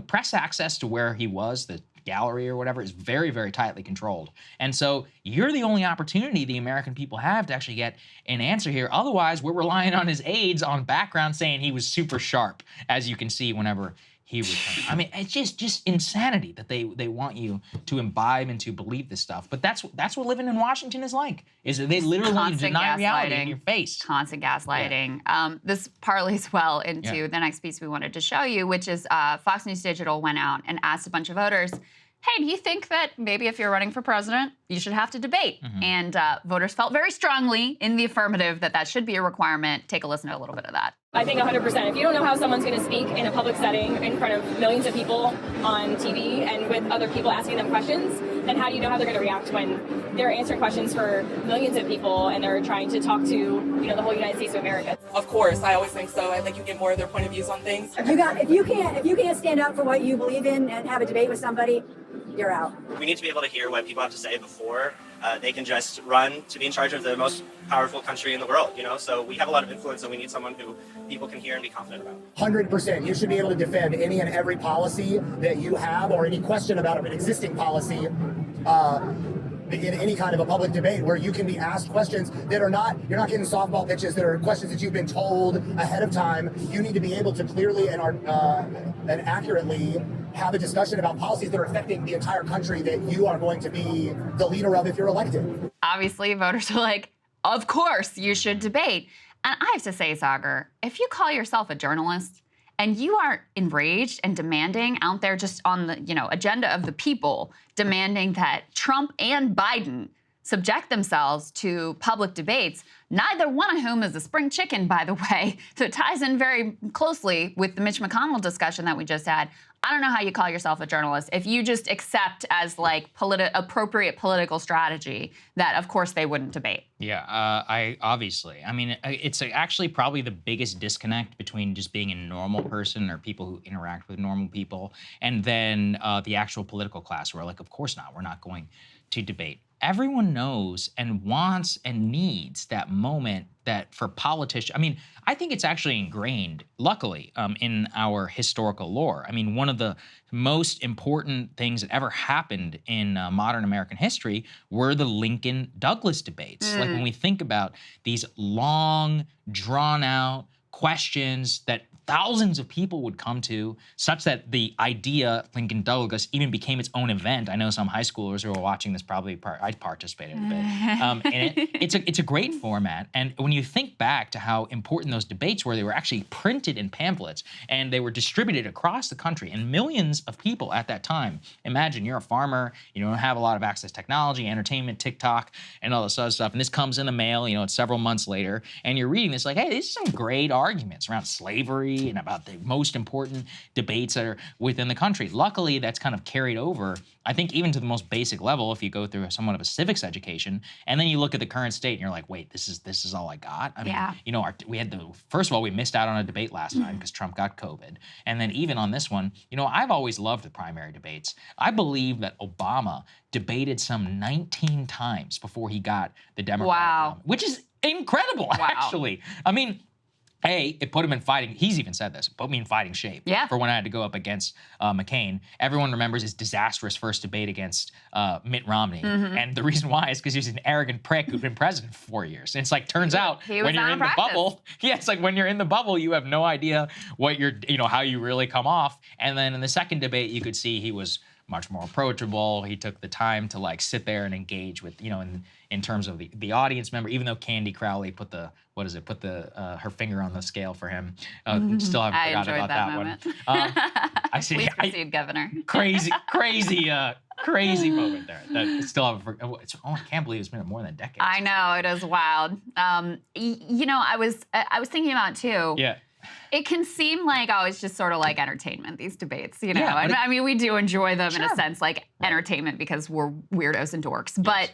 Press access to where he was, the gallery or whatever, is very, very tightly controlled. And so you're the only opportunity the American people have to actually get an answer here. Otherwise, we're relying on his aides on background saying he was super sharp, as you can see whenever he returned. It's just insanity that they want you to imbibe and to believe this stuff. But that's what living in Washington is like. Is that they literally want you to deny reality in your face. Constant gaslighting. Yeah. This parlays well into the next piece we wanted to show you, which is Fox News Digital went out and asked a bunch of voters, hey, do you think that maybe if you're running for president, you should have to debate? And voters felt very strongly in the affirmative that should be a requirement. Take a listen to a little bit of that. I think 100%. If you don't know how someone's going to speak in a public setting in front of millions of people on TV and with other people asking them questions, then how do you know how they're going to react when they're answering questions for millions of people and they're trying to talk to, the whole United States of America? Of course, I always think so. I think you get more of their point of views on things. If you can't stand up for what you believe in and have a debate with somebody, you're out. We need to be able to hear what people have to say before they can just run to be in charge of the most powerful country in the world, So we have a lot of influence, and we need someone who people can hear and be confident about. 100%. You should be able to defend any and every policy that you have or any question about an existing policy in any kind of a public debate where you can be asked questions that are not, you're not getting softball pitches that are questions that you've been told ahead of time. You need to be able to clearly and accurately have a discussion about policies that are affecting the entire country that you are going to be the leader of if you're elected. Obviously, voters are like, of course you should debate. And I have to say, Saagar, if you call yourself a journalist and you are enraged and demanding out there just on the agenda of the people, demanding that Trump and Biden subject themselves to public debates, neither one of whom is a spring chicken, by the way. So it ties in very closely with the Mitch McConnell discussion that we just had. I don't know how you call yourself a journalist if you just accept as appropriate political strategy that, of course, they wouldn't debate. Yeah, it's actually probably the biggest disconnect between just being a normal person or people who interact with normal people and then the actual political class where of course not, we're not going to debate. everyone knows and wants and needs that moment that for politicians, I mean, I think it's actually ingrained, luckily, in our historical lore. I mean, one of the most important things that ever happened in modern American history were the Lincoln-Douglas debates. Like when we think about these long, drawn-out questions that thousands of people would come to, such that the idea Lincoln-Douglas even became its own event. I know some high schoolers who are watching this probably I participated in a bit. And it's a great format. And when you think back to how important those debates were, they were actually printed in pamphlets and they were distributed across the country. And millions of people at that time. Imagine you're a farmer, you don't have a lot of access to technology, entertainment, TikTok, and all this other stuff. And this comes in the mail, it's several months later, and you're reading this like, hey, these are some great arguments around slavery and about the most important debates that are within the country. Luckily, that's kind of carried over, I think, even to the most basic level if you go through somewhat of a civics education, and then you look at the current state and you're like, wait, this is all I got? I mean, we had first of all, we missed out on a debate last time because Trump got COVID. And then even on this one, I've always loved the primary debates. I believe that Obama debated some 19 times before he got the Democratic nominee, which is incredible, actually. I mean, it put him in fighting. He's even said this. It put me in fighting shape for when I had to go up against McCain. Everyone remembers his disastrous first debate against Mitt Romney. And the reason why is because he was an arrogant prick who'd been president for 4 years. And it's like, turns out when you're in the bubble, it's like when you're in the bubble, you have no idea what how you really come off. And then in the second debate, you could see he was much more approachable. He took the time to like sit there and engage with, in terms of the audience member, even though Candy Crowley put her finger on the scale for him. Still haven't forgotten about that moment. One. I see. Please proceed, Governor. Crazy moment there. That still haven't forgotten. I can't believe it's been more than a decade. I know, it is wild. I was thinking about too. Yeah. It can seem like, it's just sort of like entertainment, these debates, I mean, we do enjoy them in a sense, like entertainment because we're weirdos and dorks. Yes. But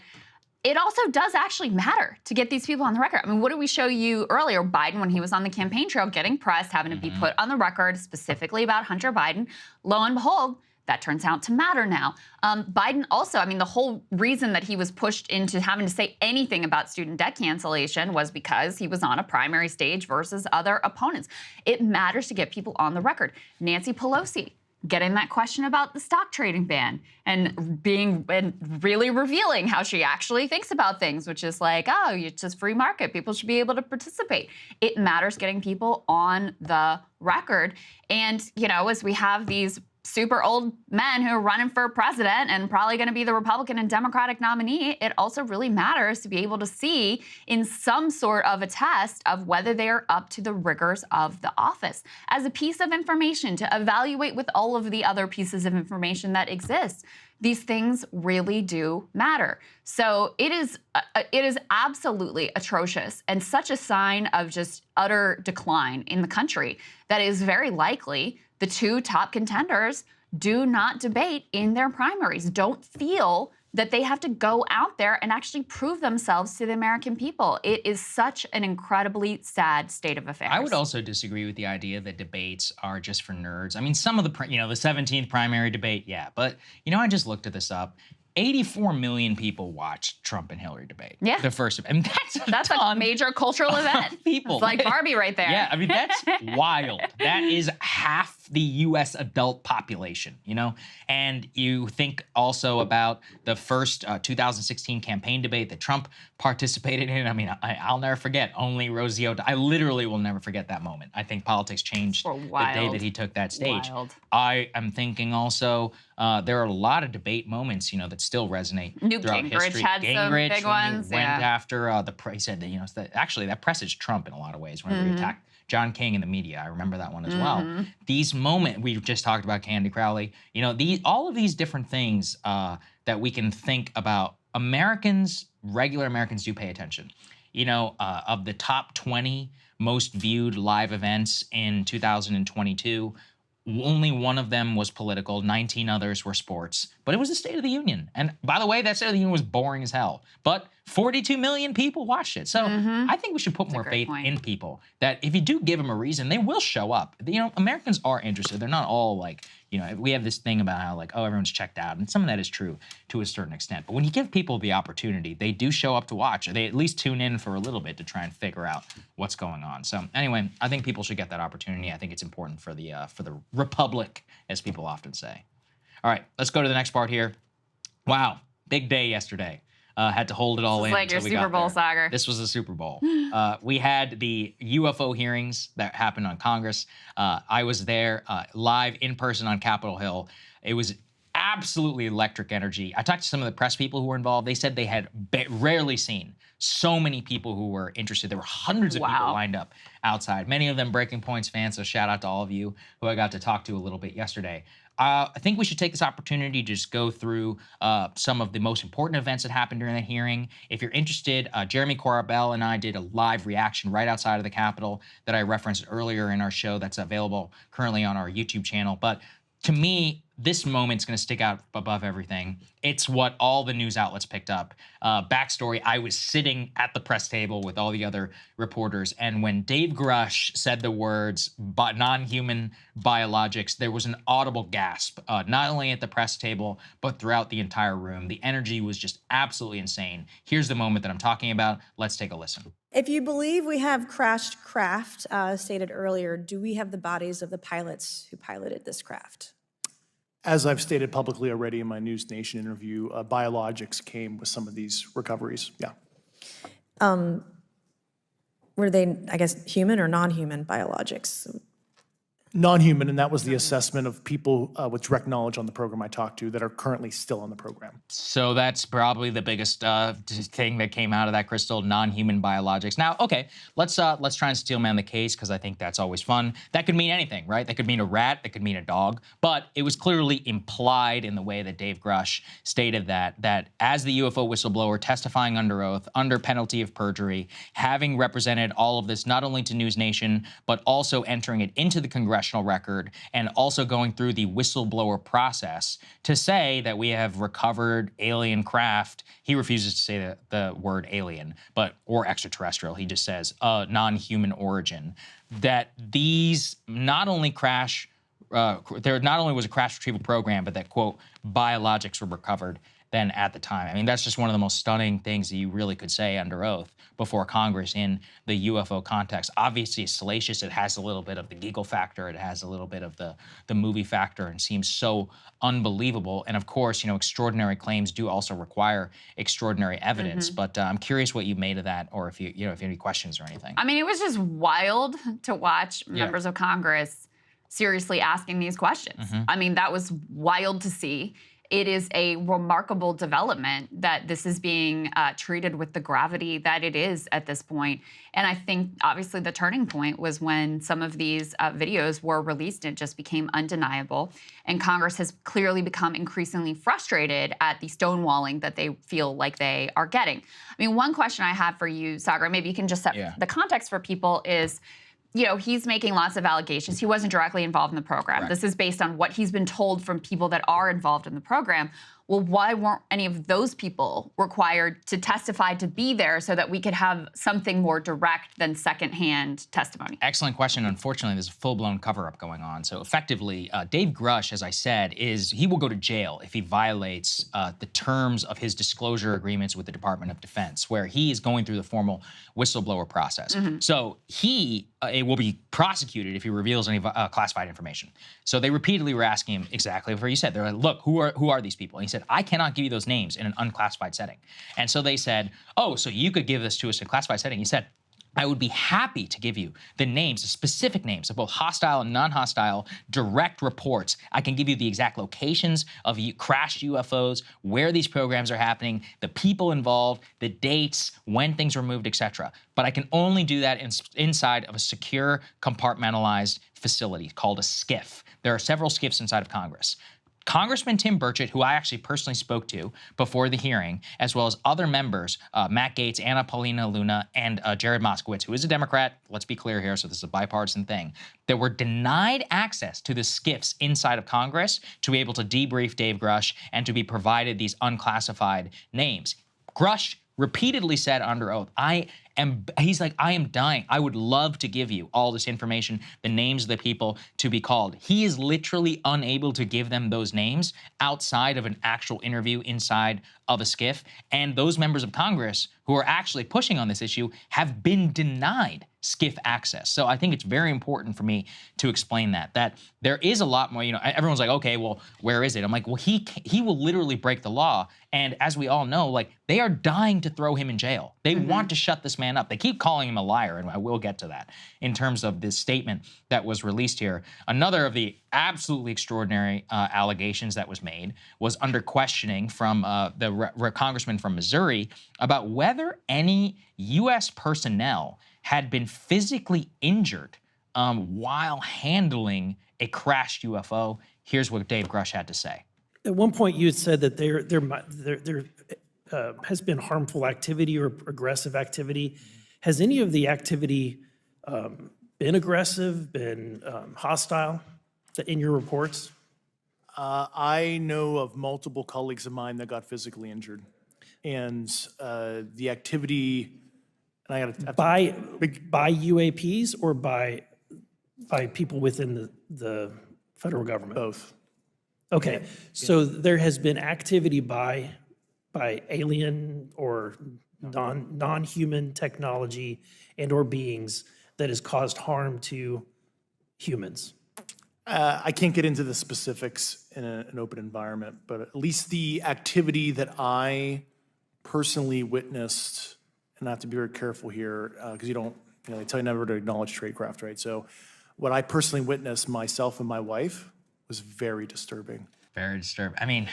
it also does actually matter to get these people on the record. I mean, what did we show you earlier? Biden, when he was on the campaign trail getting pressed, having to be put on the record specifically about Hunter Biden, lo and behold, that turns out to matter now. Biden also, I mean, the whole reason that he was pushed into having to say anything about student debt cancellation was because he was on a primary stage versus other opponents. It matters to get people on the record. Nancy Pelosi getting that question about the stock trading ban and really revealing how she actually thinks about things, which is like, it's just free market. People should be able to participate. It matters getting people on the record. And, as we have these super old men who are running for president and probably going to be the Republican and Democratic nominee, it also really matters to be able to see in some sort of a test of whether they're up to the rigors of the office as a piece of information to evaluate with all of the other pieces of information that exist. These things really do matter. So it is absolutely atrocious and such a sign of just utter decline in the country that is very likely the two top contenders do not debate in their primaries, don't feel that they have to go out there and actually prove themselves to the American people. It is such an incredibly sad state of affairs. I would also disagree with the idea that debates are just for nerds. I mean, some of the 17th primary debate, but, I just looked this up. 84 million people watched Trump and Hillary debate. Yeah. The first, and that's a major cultural event. People. It's like Barbie right there. Yeah, I mean, that's wild. That is half the U.S. adult population, And you think also about the first 2016 campaign debate that Trump participated in. I mean, I'll never forget. Only Rosie O'Donnell. I literally will never forget that moment. I think politics changed the day that he took that stage. Wild. I am thinking also there are a lot of debate moments, that still resonate throughout history. Had some big ones. Went after he said that, actually that presaged Trump in a lot of ways whenever he attacked John King in the media. I remember that one as well. These moments, we've just talked about Candy Crowley, all of these different things that we can think about. Regular Americans do pay attention. Of the top 20 most viewed live events in 2022, only one of them was political, 19 others were sports, but it was the State of the Union. And by the way, that State of the Union was boring as hell. But 42 million people watched it. So I think we should put more faith in people, that if you do give them a reason, they will show up. You know, Americans are interested. They're not all like, you know, we have this thing about how like, oh, everyone's checked out. And some of that is true to a certain extent. But when you give people the opportunity, they do show up to watch. They at least tune in for a little bit to try and figure out what's going on. So anyway, I think people should get that opportunity. I think it's important for the republic, as people often say. All right, let's go to the next part here. Wow, big day yesterday. Had to hold it all in. Like your Super Bowl, Saagar. This was the Super Bowl. We had the UFO hearings that happened on Congress. I was there live in person on Capitol Hill. It was absolutely electric energy. I talked to some of the press people who were involved. They said they had rarely seen so many people who were interested. There were hundreds of people lined up outside, many of them Breaking Points fans, so shout out to all of you who I got to talk to a little bit yesterday. I think we should take this opportunity to just go through some of the most important events that happened during the hearing. If you're interested, Jeremy Corbell and I did a live reaction right outside of the Capitol that I referenced earlier in our show that's available currently on our YouTube channel. But to me, this moment's going to stick out above everything. It's what all the news outlets picked up. Backstory, I was sitting at the press table with all the other reporters, and when Dave Grush said the words non-human biologics, there was an audible gasp, not only at the press table, but throughout the entire room. The energy was just absolutely insane. Here's the moment that I'm talking about. Let's take a listen. If you believe we have crashed craft, stated earlier, do we have the bodies of the pilots who piloted this craft? As I've stated publicly already in my News Nation interview, biologics came with some of these recoveries. Yeah. Were they, I guess, human or non-human biologics? Non-human, and that was the assessment of people with direct knowledge on the program I talked to that are currently still on the program. So that's probably the biggest thing that came out of that, Krystal, non-human biologics. Now, okay, let's try and steel man the case, because I think that's always fun. That could mean anything, right? That could mean a rat, that could mean a dog, but it was clearly implied in the way that Dave Grush stated that as the UFO whistleblower testifying under oath, under penalty of perjury, having represented all of this not only to News Nation, but also entering it into the congressional record and also going through the whistleblower process to say that we have recovered alien craft. He refuses to say the word alien, or extraterrestrial. He just says non-human origin. That these not only there not only was a crash retrieval program, but that, quote, biologics were recovered then at the time. I mean, that's just one of the most stunning things that you really could say under oath before Congress in the UFO context. Obviously, it's salacious. It has a little bit of the giggle factor. It has a little bit of the movie factor and seems so unbelievable. And of course, you know, extraordinary claims do also require extraordinary evidence. But I'm curious what you made of that, or if you have any questions or anything. I mean, it was just wild to watch members of Congress seriously asking these questions. I mean, that was wild to see. It is a remarkable development that this is being treated with the gravity that it is at this point. And I think, obviously, the turning point was when some of these videos were released and it just became undeniable. And Congress has clearly become increasingly frustrated at the stonewalling that they feel like they are getting. I mean, one question I have for you, Saagar, maybe you can just set the context for people is, you know, he's making lots of allegations. He wasn't directly involved in the program. Right. This is based on what he's been told from people that are involved in the program. Well, why weren't any of those people required to testify to be there so that we could have something more direct than secondhand testimony? Excellent question. Unfortunately, there's a full-blown cover-up going on. So effectively, Dave Grush, as I said, he will go to jail if he violates the terms of his disclosure agreements with the Department of Defense, where he is going through the formal whistleblower process. So it will be prosecuted if he reveals any classified information. So they repeatedly were asking him exactly what you said. They're like, look, who are these people? And he said, I cannot give you those names in an unclassified setting. And so they said, oh, so you could give this to us in a classified setting. He said, I would be happy to give you the names, the specific names of both hostile and non-hostile direct reports. I can give you the exact locations of crashed UFOs, where these programs are happening, the people involved, the dates, when things were moved, etc. But I can only do that inside of a secure, compartmentalized facility called a SCIF. There are several SCIFs inside of Congress. Congressman Tim Burchett, who I actually personally spoke to before the hearing, as well as other members, Matt Gaetz, Anna Paulina Luna, and Jared Moskowitz, who is a Democrat, let's be clear here, so this is a bipartisan thing, that were denied access to the SCIFs inside of Congress to be able to debrief Dave Grush and to be provided these unclassified names. Grush repeatedly said under oath, he's like, I am dying. I would love to give you all this information, the names of the people to be called. He is literally unable to give them those names outside of an actual interview inside of a SCIF. And those members of Congress who are actually pushing on this issue have been denied SCIF access. So I think it's very important for me to explain that there is a lot more, everyone's like, okay, well, where is it? I'm like, well, he will literally break the law. And as we all know, like, they are dying to throw him in jail. They want to shut this man up. They keep calling him a liar, and I will get to that in terms of this statement that was released here. Another of the absolutely extraordinary allegations that was made was under questioning from the congressman from Missouri about whether any U.S. personnel had been physically injured while handling a crashed UFO. Here's what Dave Grush had to say. At one point, you had said that there has been harmful activity or aggressive activity. Has any of the activity been aggressive, been hostile in your reports? I know of multiple colleagues of mine that got physically injured. And the activity, and I got by UAPs or by people within the federal government? Both. Okay, yeah. So there has been activity by alien or non-human technology and or beings that has caused harm to humans. I can't get into the specifics in an open environment, but at least the activity that I personally witnessed, and I have to be very careful here because they tell you never to acknowledge tradecraft, right? So what I personally witnessed myself and my wife was very disturbing. Very disturbing. I mean,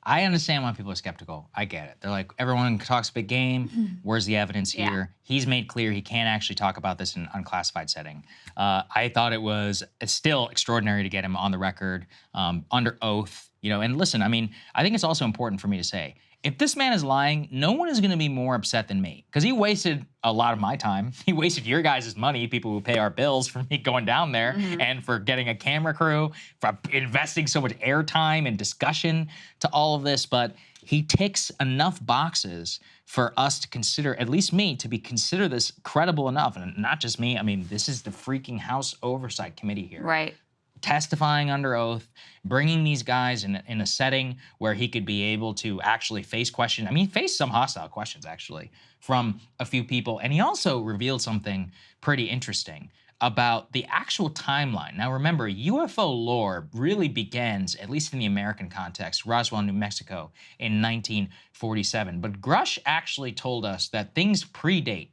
I understand why people are skeptical. I get it. They're like, everyone talks big game. Where's the evidence here? Yeah. He's made clear he can't actually talk about this in an unclassified setting. I thought it's still extraordinary to get him on the record, under oath, and listen, I mean, I think it's also important for me to say, if this man is lying, no one is going to be more upset than me because he wasted a lot of my time. He wasted your guys' money, people who pay our bills, for me going down there and for getting a camera crew, for investing so much airtime and discussion to all of this. But he ticks enough boxes for us to consider, at least me, to consider this credible enough. And not just me. I mean, this is the freaking House Oversight Committee here. Right. Testifying under oath, bringing these guys in a setting where he could be able to actually face questions. I mean, he faced some hostile questions, actually, from a few people. And he also revealed something pretty interesting about the actual timeline. Now, remember, UFO lore really begins, at least in the American context, Roswell, New Mexico, in 1947. But Grush actually told us that things predate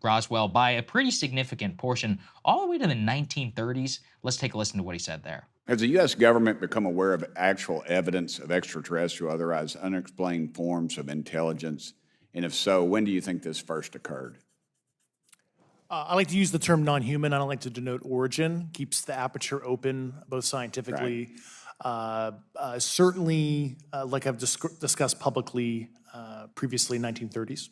Roswell by a pretty significant portion, all the way to the 1930s. Let's take a listen to what he said there. Has the U.S. government become aware of actual evidence of extraterrestrial, otherwise unexplained forms of intelligence? And if so, when do you think this first occurred? I like to use the term non-human. I don't like to denote origin. Keeps the aperture open, both scientifically. Right. Certainly, like I've discussed publicly previously, 1930s.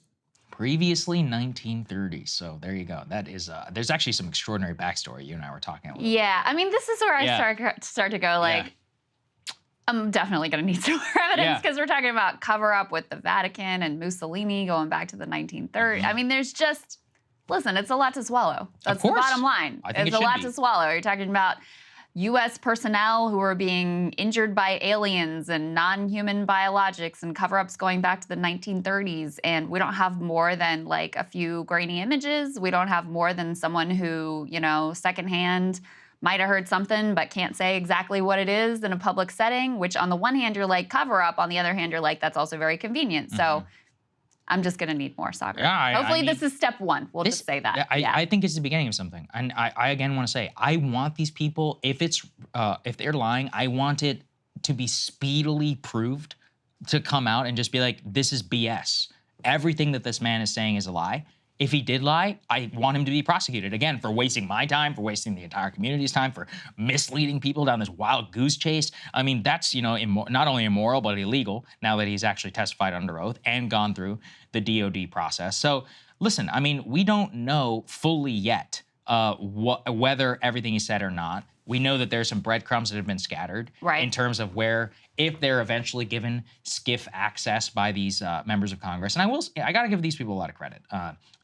Previously 1930s. So there you go. That is, there's actually some extraordinary backstory you and I were talking about. Yeah, I mean, this is where I start to go like, I'm definitely going to need some more evidence because we're talking about cover up with the Vatican and Mussolini going back to the 1930s. I mean, there's just, listen, it's a lot to swallow. That's the bottom line. It's a lot to swallow. You're talking about U.S. personnel who are being injured by aliens and non-human biologics and cover-ups going back to the 1930s. And we don't have more than like a few grainy images. We don't have more than someone who, secondhand might have heard something but can't say exactly what it is in a public setting, which on the one hand, you're like cover-up. On the other hand, you're like, that's also very convenient. So I'm just going to need more, Saagar. Yeah, Hopefully this is step one. We'll just say that. I think it's the beginning of something. And I again want to say, I want these people, if they're lying, I want it to be speedily proved to come out and just be like, this is BS. Everything that this man is saying is a lie. If he did lie, I want him to be prosecuted, again, for wasting my time, for wasting the entire community's time, for misleading people down this wild goose chase. I mean, that's, not only immoral, but illegal now that he's actually testified under oath and gone through the DOD process. So listen, I mean, we don't know fully yet whether everything he said or not We know that there's some breadcrumbs that have been scattered in terms of where, if they're eventually given skiff access by these members of Congress. And I got to give these people a lot of credit.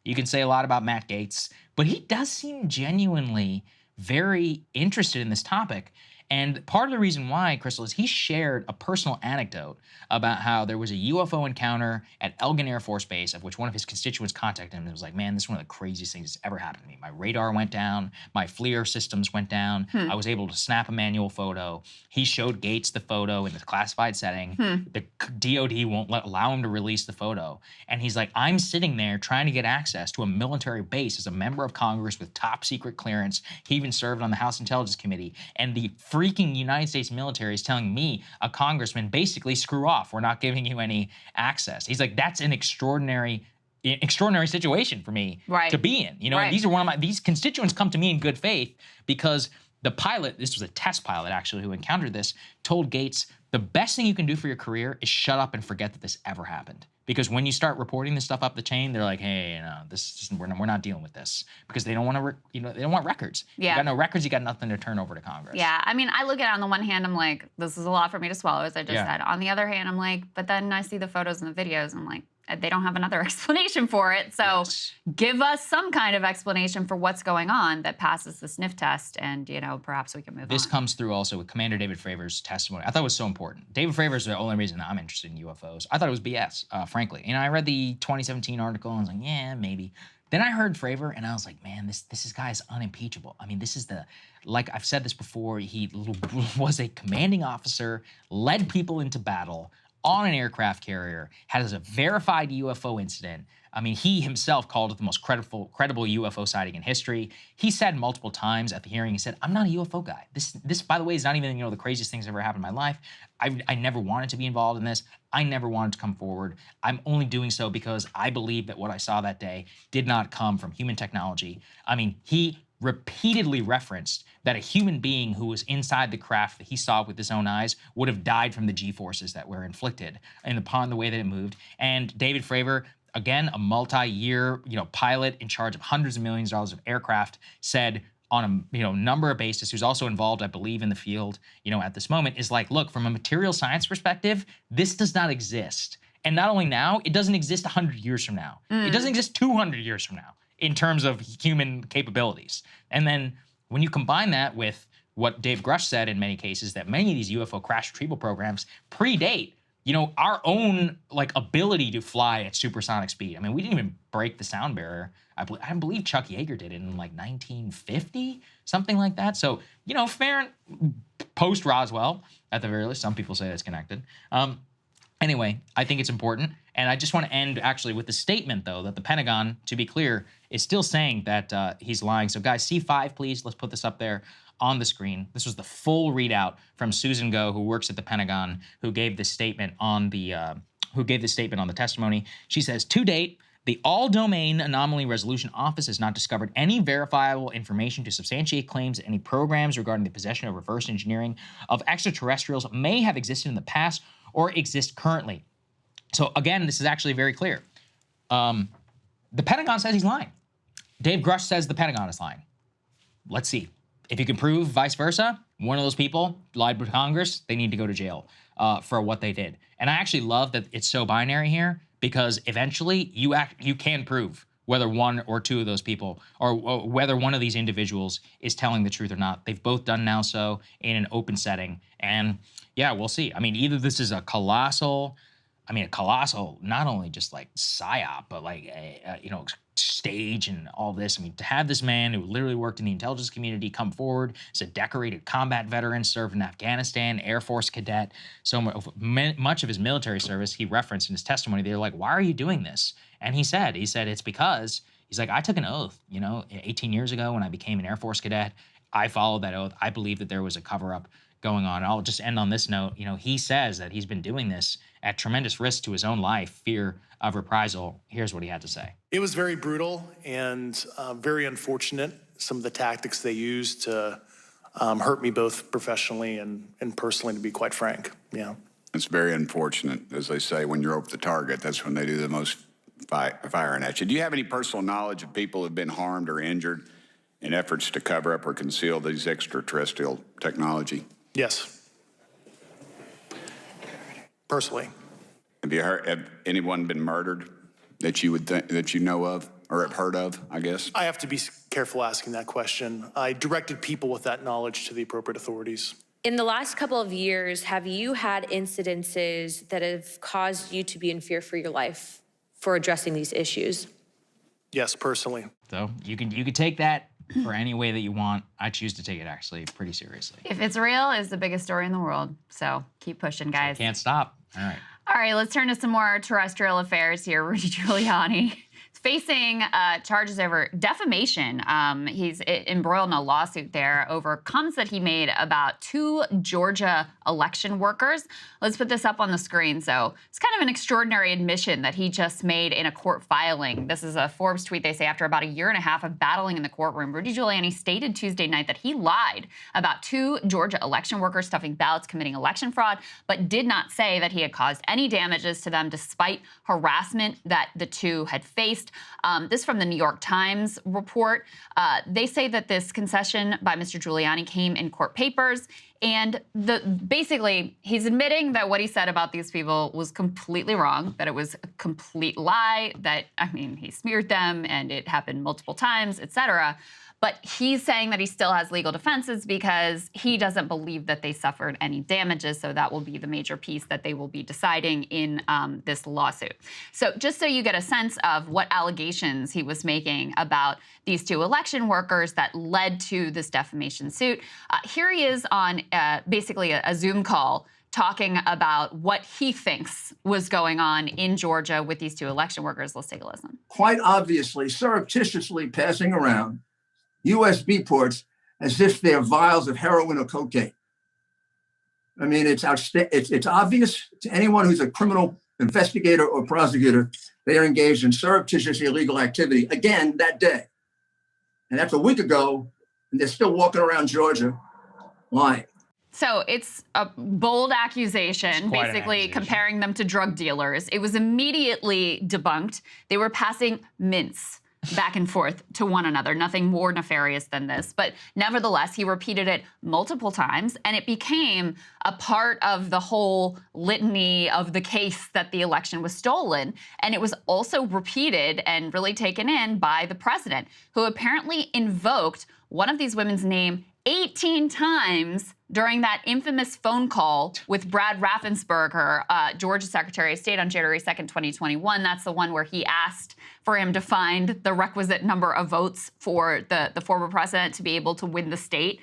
You can say a lot about Matt Gaetz, but he does seem genuinely very interested in this topic. And part of the reason why, Krystal, is he shared a personal anecdote about how there was a UFO encounter at Elgin Air Force Base, of which one of his constituents contacted him and was like, man, this is one of the craziest things that's ever happened to me. My radar went down, my FLIR systems went down, I was able to snap a manual photo. He showed Gaetz the photo in the classified setting. The DOD won't allow him to release the photo. And he's like, I'm sitting there trying to get access to a military base as a member of Congress with top secret clearance. He even served on the House Intelligence Committee. And the freaking United States military is telling me, a congressman, basically screw off. We're not giving you any access. He's like, that's an extraordinary situation for me to be in. You know, and these are these constituents come to me in good faith because the pilot, this was a test pilot actually who encountered this, told Gaetz, the best thing you can do for your career is shut up and forget that this ever happened. Because when you start reporting this stuff up the chain, they're like, hey, we're not dealing with this, because they don't want to, they don't want records. Yeah. You got no records, you got nothing to turn over to Congress. Yeah, I mean, I look at it on the one hand, I'm like, this is a lot for me to swallow, as I just said. On the other hand, I'm like, but then I see the photos and the videos, and I'm like, they don't have another explanation for it. So give us some kind of explanation for what's going on that passes the sniff test, and, perhaps we can move on. This comes through also with Commander David Fravor's testimony. I thought it was so important. David Fravor is the only reason that I'm interested in UFOs. I thought it was BS, frankly. I read the 2017 article, and I was like, yeah, maybe. Then I heard Fravor, and I was like, man, this guy is unimpeachable. I mean, this is like I've said this before, he was a commanding officer, led people into battle, on an aircraft carrier, has a verified UFO incident. I mean, he himself called it the most credible UFO sighting in history. He said multiple times at the hearing, he said, I'm not a UFO guy. This, by the way, is not even, the craziest things that ever happened in my life. I never wanted to be involved in this. I never wanted to come forward. I'm only doing so because I believe that what I saw that day did not come from human technology. I mean, he repeatedly referenced that a human being who was inside the craft that he saw with his own eyes would have died from the G-forces that were inflicted upon the way that it moved. And David Fravor, again, a multi-year, pilot in charge of hundreds of millions of dollars of aircraft, said on a number of bases, who's also involved, I believe, in the field, at this moment, is like, look, from a material science perspective, this does not exist. And not only now, it doesn't exist 100 years from now. It doesn't exist 200 years from now in terms of human capabilities. And then when you combine that with what Dave Grush said in many cases, that many of these UFO crash retrieval programs predate, our own ability to fly at supersonic speed. I mean, we didn't even break the sound barrier. I believe Chuck Yeager did it in 1950, something like that. So, fair post Roswell, at the very least. Some people say that's connected. Anyway, I think it's important. And I just want to end actually with the statement, though, that the Pentagon, to be clear, is still saying that he's lying. So guys, C5, please. Let's put this up there on the screen. This was the full readout from Susan Go, who works at the Pentagon, who gave this statement on the testimony. She says, to date, the All-Domain Anomaly Resolution Office has not discovered any verifiable information to substantiate claims that any programs regarding the possession of reverse engineering of extraterrestrials may have existed in the past or exist currently. So again, this is actually very clear. The Pentagon says he's lying. Dave Grush says the Pentagon is lying. Let's see. If you can prove vice versa, one of those people lied to Congress, they need to go to jail for what they did. And I actually love that it's so binary here, because eventually you can prove whether one or two of those people, or whether one of these individuals is telling the truth or not. They've both done now so in an open setting. And yeah, we'll see. I mean, either this is a colossal, not only just psyop, but stage and all this. I mean, to have this man who literally worked in the intelligence community come forward as a decorated combat veteran, served in Afghanistan, Air Force cadet, so much of his military service he referenced in his testimony. They were like, why are you doing this? And he said it's because, he's like, I took an oath, 18 years ago when I became an Air Force cadet. I followed that oath. I believe that there was a cover-up going on. I'll just end on this note. He says that he's been doing this at tremendous risk to his own life, fear of reprisal. Here's what he had to say. It was very brutal and very unfortunate, some of the tactics they used to hurt me both professionally and personally, to be quite frank. Yeah. It's very unfortunate. As they say, when you're over the target, that's when they do the most firing at you. Do you have any personal knowledge of people who have been harmed or injured in efforts to cover up or conceal these extraterrestrial technology? Yes. Personally. Have anyone been murdered that you would think, that you know of or have heard of, I guess? I have to be careful asking that question. I directed people with that knowledge to the appropriate authorities. In the last couple of years, have you had incidences that have caused you to be in fear for your life for addressing these issues? Yes, personally. So you can take that for any way that you want. I choose to take it actually pretty seriously. If it's real, it's the biggest story in the world. So keep pushing, guys. Can't stop. All right. All right, let's turn to some more terrestrial affairs here. Rudy Giuliani is facing charges over defamation. He's embroiled in a lawsuit there over comments that he made about 2 Georgia election workers. Let's put this up on the screen. So it's kind of an extraordinary admission that he just made in a court filing. This is a Forbes tweet, they say, after about a year and a half of battling in the courtroom. Rudy Giuliani stated Tuesday night that he lied about 2 Georgia election workers stuffing ballots, committing election fraud, but did not say that he had caused any damages to them despite harassment that the 2 had faced. This from the New York Times report. They say that this concession by Mr. Giuliani came in court papers. And basically, he's admitting that what he said about these people was completely wrong, that it was a complete lie, that, I mean, he smeared them and it happened multiple times, et cetera. But he's saying that he still has legal defenses because he doesn't believe that they suffered any damages. So that will be the major piece that they will be deciding in this lawsuit. So just so you get a sense of what allegations he was making about these 2 election workers that led to this defamation suit, here he is on basically a Zoom call talking about what he thinks was going on in Georgia with these 2 election workers. Let's take a listen. Quite obviously, surreptitiously passing around USB ports as if they're vials of heroin or cocaine. I mean, it's obvious to anyone who's a criminal investigator or prosecutor, they are engaged in surreptitious illegal activity again that day. And that's a week ago, and they're still walking around Georgia lying. So it's a bold accusation, basically comparing them to drug dealers. It was immediately debunked. They were passing mints back and forth to one another, nothing more nefarious than this. But nevertheless, he repeated it multiple times, and it became a part of the whole litany of the case that the election was stolen. And it was also repeated and really taken in by the president, who apparently invoked one of these women's name 18 times during that infamous phone call with Brad Raffensperger, Georgia Secretary of State, on January 2nd, 2021. That's the one where he asked for him to find the requisite number of votes for the former president to be able to win the state,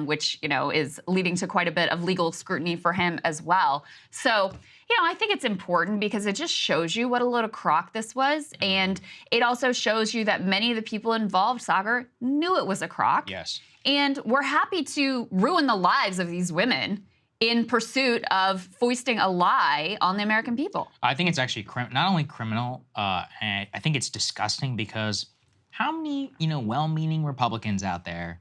which, you know, is leading to quite a bit of legal scrutiny for him as well. So, you know, I think it's important because it just shows you what a load of crock this was. And it also shows you that many of the people involved, Saagar, knew it was a crock. Yes. And we're happy to ruin the lives of these women in pursuit of foisting a lie on the American people. I think it's actually not only criminal, and I think it's disgusting because how many, you know, well-meaning Republicans out there,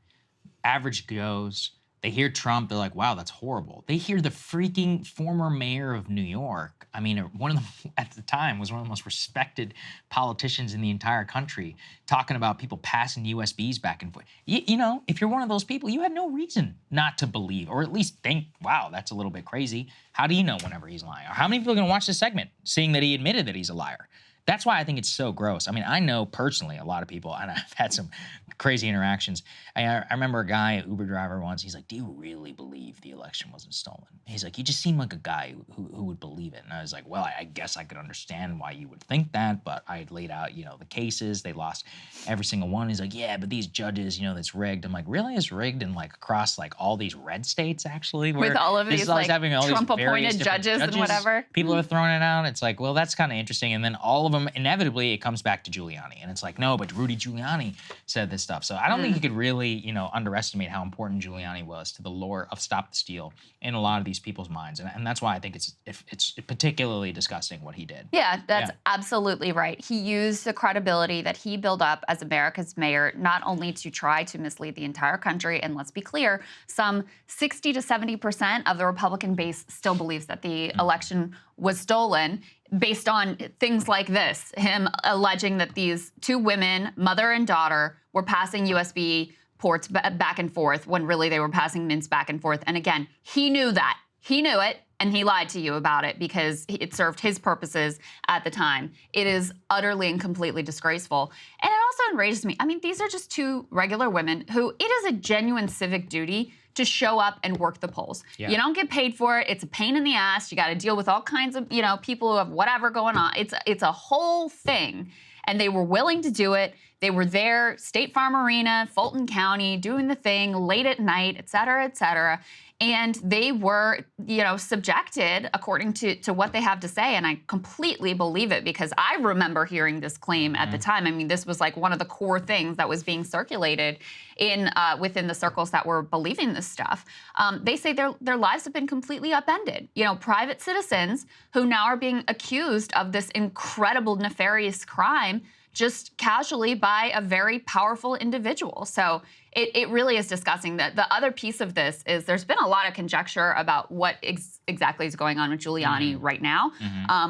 average Joes, they hear Trump, they're like, wow, that's horrible. They hear the freaking former mayor of New York. I mean, one of them at the time was one of the most respected politicians in the entire country, talking about people passing USBs back and forth. You know, if you're one of those people, you had no reason not to believe, or at least think, wow, that's a little bit crazy. How do you know whenever he's lying? Or how many people are going to watch this segment seeing that he admitted that he's a liar? That's why I think it's so gross. I mean, I know personally a lot of people, and I've had some crazy interactions. I remember a guy, an Uber driver once, he's like, do you really believe the election wasn't stolen? He's like, you just seem like a guy who would believe it. And I was like, well, I guess I could understand why you would think that, but I had laid out, you know, the cases. They lost every single one. He's like, yeah, but these judges, you know, it's rigged. I'm like, really? It's rigged in like across like all these red states actually? With all of these like Trump-appointed judges and whatever? People are throwing it out. It's like, well, that's kind of interesting. And then all of them, inevitably, it comes back to Giuliani. And it's like, no, but Rudy Giuliani said this stuff. So I don't think you could really, you know, underestimate how important Giuliani was to the lore of Stop the Steal in a lot of these people's minds. And that's why I think it's particularly disgusting what he did. Yeah, that's absolutely right. He used the credibility that he built up as America's mayor, not only to try to mislead the entire country, and let's be clear, some 60 to 70% of the Republican base still believes that the election was stolen. based on things like this, him alleging that these two women, mother and daughter, were passing USB ports back and forth when really they were passing mints back and forth. And again, he knew that. He knew it, and he lied to you about it because it served his purposes at the time. It is utterly and completely disgraceful. And it also enrages me. I mean, these are just two regular women who it is a genuine civic duty to show up and work the polls. Yeah. You don't get paid for it. It's a pain in the ass. You got to deal with all kinds of, people who have whatever going on. It's a whole thing. And they were willing to do it. They were there, State Farm Arena, Fulton County, doing the thing late at night, et cetera, et cetera. And they were, subjected according to what they have to say. And I completely believe it because I remember hearing this claim at the time. I mean, this was like one of the core things that was being circulated within the circles that were believing this stuff. They say their lives have been completely upended. Private citizens who now are being accused of this incredible nefarious crime just casually by a very powerful individual. So it really is disgusting. That the other piece of this is there's been a lot of conjecture about what exactly is going on with Giuliani right now.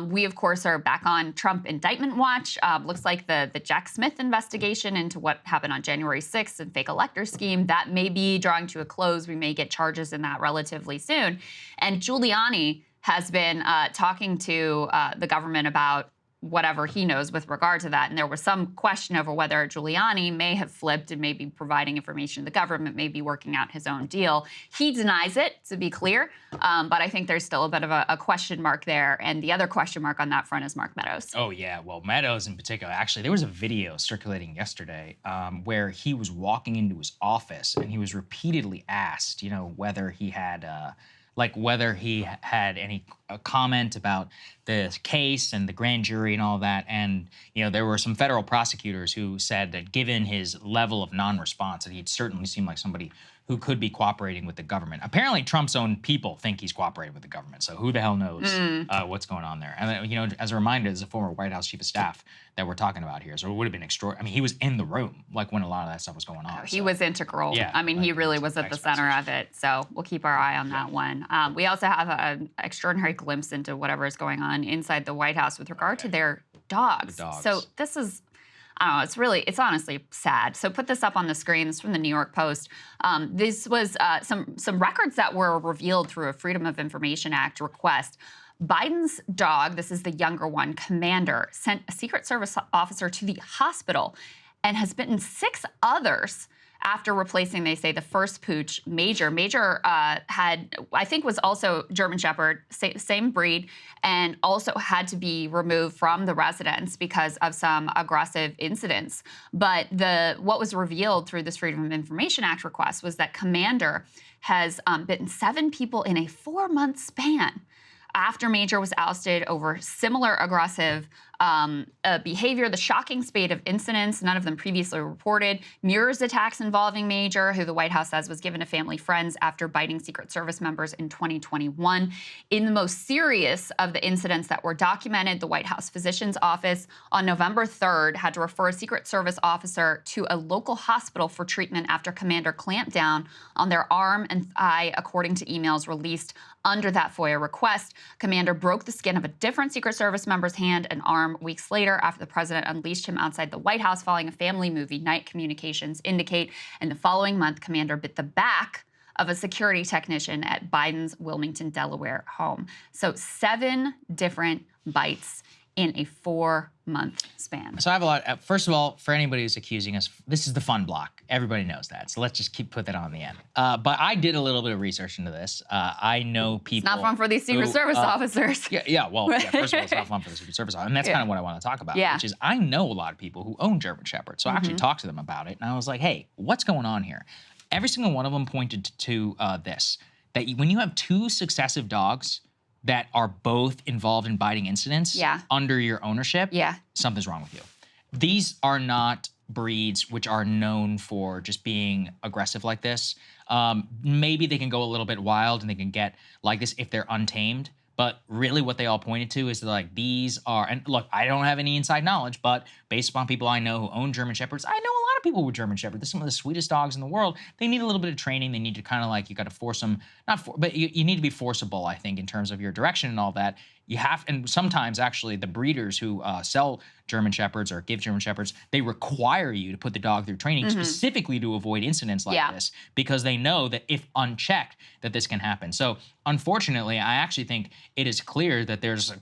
We, of course, are back on Trump indictment watch. Looks like the Jack Smith investigation into what happened on January 6th and fake elector scheme, that may be drawing to a close. We may get charges in that relatively soon. And Giuliani has been talking to the government about whatever he knows with regard to that. And there was some question over whether Giuliani may have flipped and may be providing information to the government, may be working out his own deal. He denies it, to be clear, but I think there's still a bit of a question mark there. And the other question mark on that front is Mark Meadows. Oh, yeah. Well, Meadows in particular. Actually, there was a video circulating yesterday where he was walking into his office and he was repeatedly asked, whether he had any comment about the case and the grand jury and all that. And, there were some federal prosecutors who said that given his level of non-response, that he'd certainly seem like somebody who could be cooperating with the government. Apparently, Trump's own people think he's cooperating with the government. So who the hell knows what's going on there? And, as a reminder, there's a former White House chief of staff that we're talking about here. So it would have been extraordinary. I mean, he was in the room, when a lot of that stuff was going on. He was integral. Yeah, I mean, he really was at the center of it. So we'll keep our eye on that one. We also have an extraordinary glimpse into whatever is going on inside the White House with regard to their dogs. So this is, I don't know, it's honestly sad. So put this up on the screen. This is from the New York Post. This was some records that were revealed through a Freedom of Information Act request. Biden's dog, this is the younger one, Commander, sent a Secret Service officer to the hospital and has bitten 6 others after replacing, they say, the first pooch, Major. Major had, I think, was also German Shepherd, same breed, and also had to be removed from the residence because of some aggressive incidents. But what was revealed through this Freedom of Information Act request was that Commander has bitten 7 people in a 4-month span after Major was ousted over similar aggressive behavior. The shocking spate of incidents, none of them previously reported, mirrors attacks involving Major, who the White House says was given to family friends after biting Secret Service members in 2021. In the most serious of the incidents that were documented, the White House physician's office on November 3rd had to refer a Secret Service officer to a local hospital for treatment after Commander clamped down on their arm and thigh, according to emails released under that FOIA request. Commander broke the skin of a different Secret Service member's hand and arm weeks later after the president unleashed him outside the White House following a family movie night, communications indicate. And the following month, Commander bit the back of a security technician at Biden's Wilmington, Delaware home. So 7 different bites in a 4-month span. So I have a lot. First of all, for anybody who's accusing us, this is the fun block. Everybody knows that. So let's just put that on the end. But I did a little bit of research into this. I know people. It's not fun for these Secret Service officers. Well, first of all, it's not fun for the Secret Service officers. And that's kind of what I want to talk about, which is I know a lot of people who own German Shepherds. So I actually talked to them about it. And I was like, hey, what's going on here? Every single one of them pointed to this, that when you have 2 successive dogs that are both involved in biting incidents under your ownership, something's wrong with you. These are not breeds which are known for just being aggressive like this. Maybe they can go a little bit wild and they can get like this if they're untamed. But really what they all pointed to is that, like, these are, and look, I don't have any inside knowledge, but based upon people I know who own German Shepherds, I know a lot of people with German Shepherds. They're some of the sweetest dogs in the world. They need a little bit of training. They need to kind of like, you got to force them, but you need to be forcible, I think, in terms of your direction and all that. you have, and sometimes actually the breeders who sell German Shepherds or give German Shepherds, they require you to put the dog through training specifically to avoid incidents like this, because they know that if unchecked, that this can happen. So unfortunately, I actually think it is clear that there's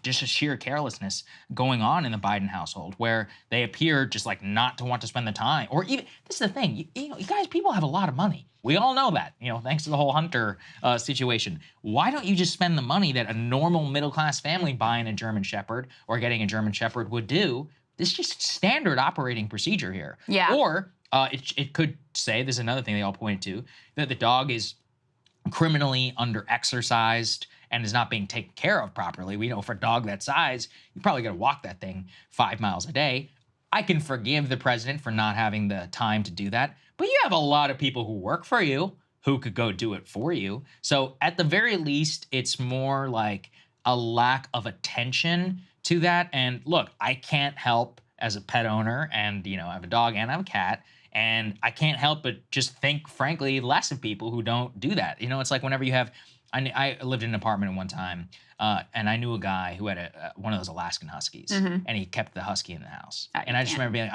just a sheer carelessness going on in the Biden household, where they appear just like not to want to spend the time, or even, this is the thing, you guys, people have a lot of money. We all know that, thanks to the whole Hunter situation. Why don't you just spend the money that a normal middle-class family buying a German Shepherd or getting a German Shepherd would do? This is just standard operating procedure here. Yeah. Or it could say, there's another thing they all point to, that the dog is criminally under-exercised and is not being taken care of properly. We know for a dog that size, you probably got to walk that thing 5 miles a day. I can forgive the president for not having the time to do that, but you have a lot of people who work for you who could go do it for you. So at the very least, it's more like a lack of attention to that. And look, I can't help as a pet owner, and I have a dog and I have a cat, and I can't help but just think, frankly, less of people who don't do that. It's like whenever you have, I lived in an apartment at one time, and I knew a guy who had one of those Alaskan Huskies, and he kept the Husky in the house. And I just remember being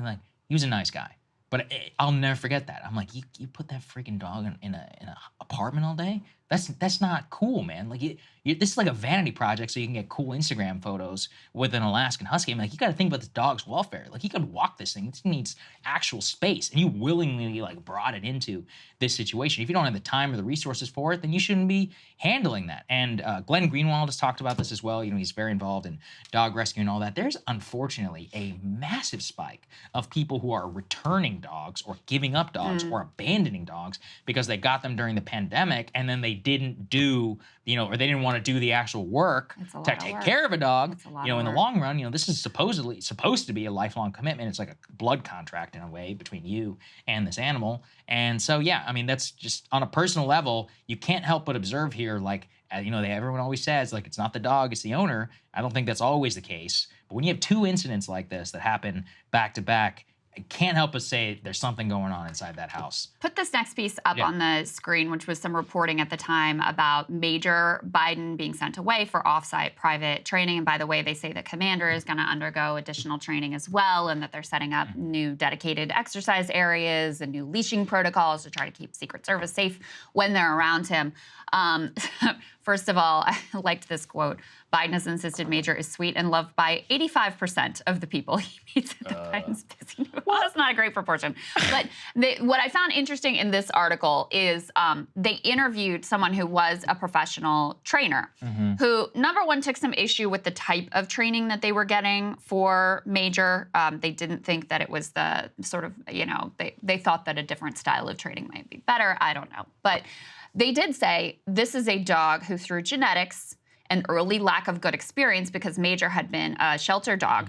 like, he was a nice guy. But I'll never forget that. I'm like, you put that freaking dog in a apartment all day? That's not cool, man. Like, this is like a vanity project so you can get cool Instagram photos with an Alaskan Husky. I'm like, you got to think about this dog's welfare. Like, he could walk this thing. It needs actual space, and you willingly brought it into this situation. If you don't have the time or the resources for it, then you shouldn't be handling that. And Glenn Greenwald has talked about this as well. He's very involved in dog rescue and all that. There's unfortunately a massive spike of people who are returning dogs or giving up dogs or abandoning dogs because they got them during the pandemic, and then they didn't do, or they didn't want to do the actual work to take care of a dog. In the long run, this is supposed to be a lifelong commitment. It's like a blood contract in a way between you and this animal. And so, that's just on a personal level, you can't help but observe here, everyone always says, it's not the dog, it's the owner. I don't think that's always the case. But when you have two incidents like this that happen back to back, I can't help but say there's something going on inside that house. Put this next piece up on the screen, which was some reporting at the time about Major Biden being sent away for off-site private training. And by the way, they say the commander is going to undergo additional training as well, and that they're setting up new dedicated exercise areas and new leashing protocols to try to keep Secret Service safe when they're around him. First of all, I liked this quote. Biden has insisted Major is sweet and loved by 85% of the people he meets at the Biden's busy. Well, that's not a great proportion. But what I found interesting in this article is they interviewed someone who was a professional trainer who, number one, took some issue with the type of training that they were getting for Major. They didn't think that it was the sort of, they thought that a different style of training might be better. I don't know. But they did say this is a dog who, through genetics and early lack of good experience, because Major had been a shelter dog,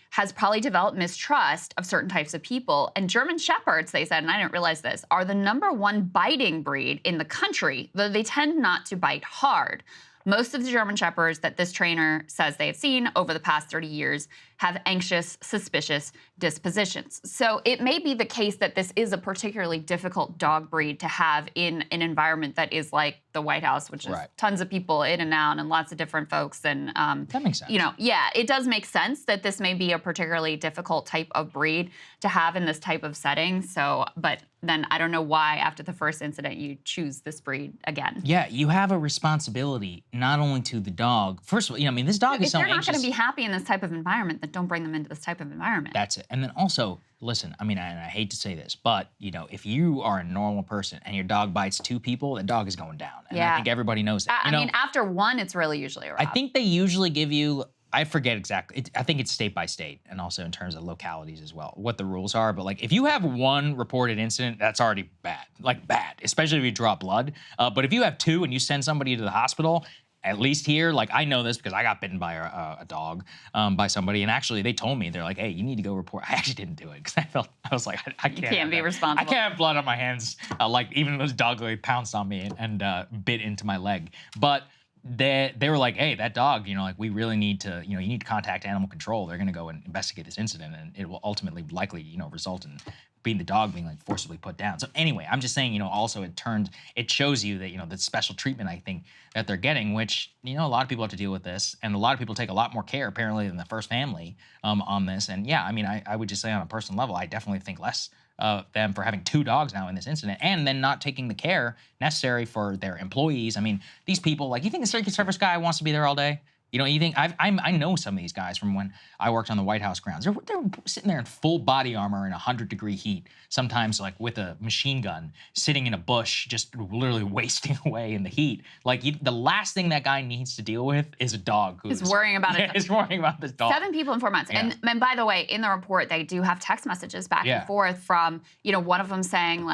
has probably developed mistrust of certain types of people. And German Shepherds, they said, and I didn't realize this, are the #1 biting breed in the country, though they tend not to bite hard. Most of the German Shepherds that this trainer says they have seen over the past 30 years have anxious, suspicious dispositions. So it may be the case that this is a particularly difficult dog breed to have in an environment that is like the White House, which is tons of people in and out and lots of different folks. And that makes sense. It does make sense that this may be a particularly difficult type of breed to have in this type of setting. So, but then I don't know why after the first incident you choose this breed again. Yeah, you have a responsibility not only to the dog. First of all, this dog is so anxious. If they're not going to be happy in this type of environment, then don't bring them into this type of environment. That's it. And then also, listen, and I hate to say this, but, if you are a normal person and your dog bites 2 people, the dog is going down. And I think everybody knows that. I mean, after 1, it's really usually a wrap. I think they usually give you, I forget exactly. I think it's state by state and also in terms of localities as well, what the rules are. But if you have 1 reported incident, that's already bad, bad, especially if you draw blood. But if you have 2 and you send somebody to the hospital, at least here, I know this because I got bitten by a dog by somebody, and actually they told me, they're like, hey, you need to go report. I actually didn't do it because I was like, I can't. You can't be responsible. I can't have blood on my hands. Even those dogs pounced on me and bit into my leg. But they were like, hey, that dog, like we really need to, you need to contact animal control. They're going to go and investigate this incident, and it will ultimately likely, result in the dog being like forcibly put down. So anyway, I'm just saying, also it shows you that, the special treatment I think that they're getting, which, a lot of people have to deal with this, and a lot of people take a lot more care apparently than the first family on this. And yeah, I mean, I would just say on a personal level, I definitely think less them for having 2 dogs now in this incident, and then not taking the care necessary for their employees. I mean, these people, you think the Secret Service guy wants to be there all day? You think I know some of these guys from when I worked on the White House grounds. They're sitting there in full body armor in 100-degree heat, sometimes with a machine gun, sitting in a bush, just literally wasting away in the heat. The last thing that guy needs to deal with is a dog who's worrying about it. Is worrying about this dog. 7 people in 4 months. Yeah. And by the way, in the report, they do have text messages back and forth from, one of them saying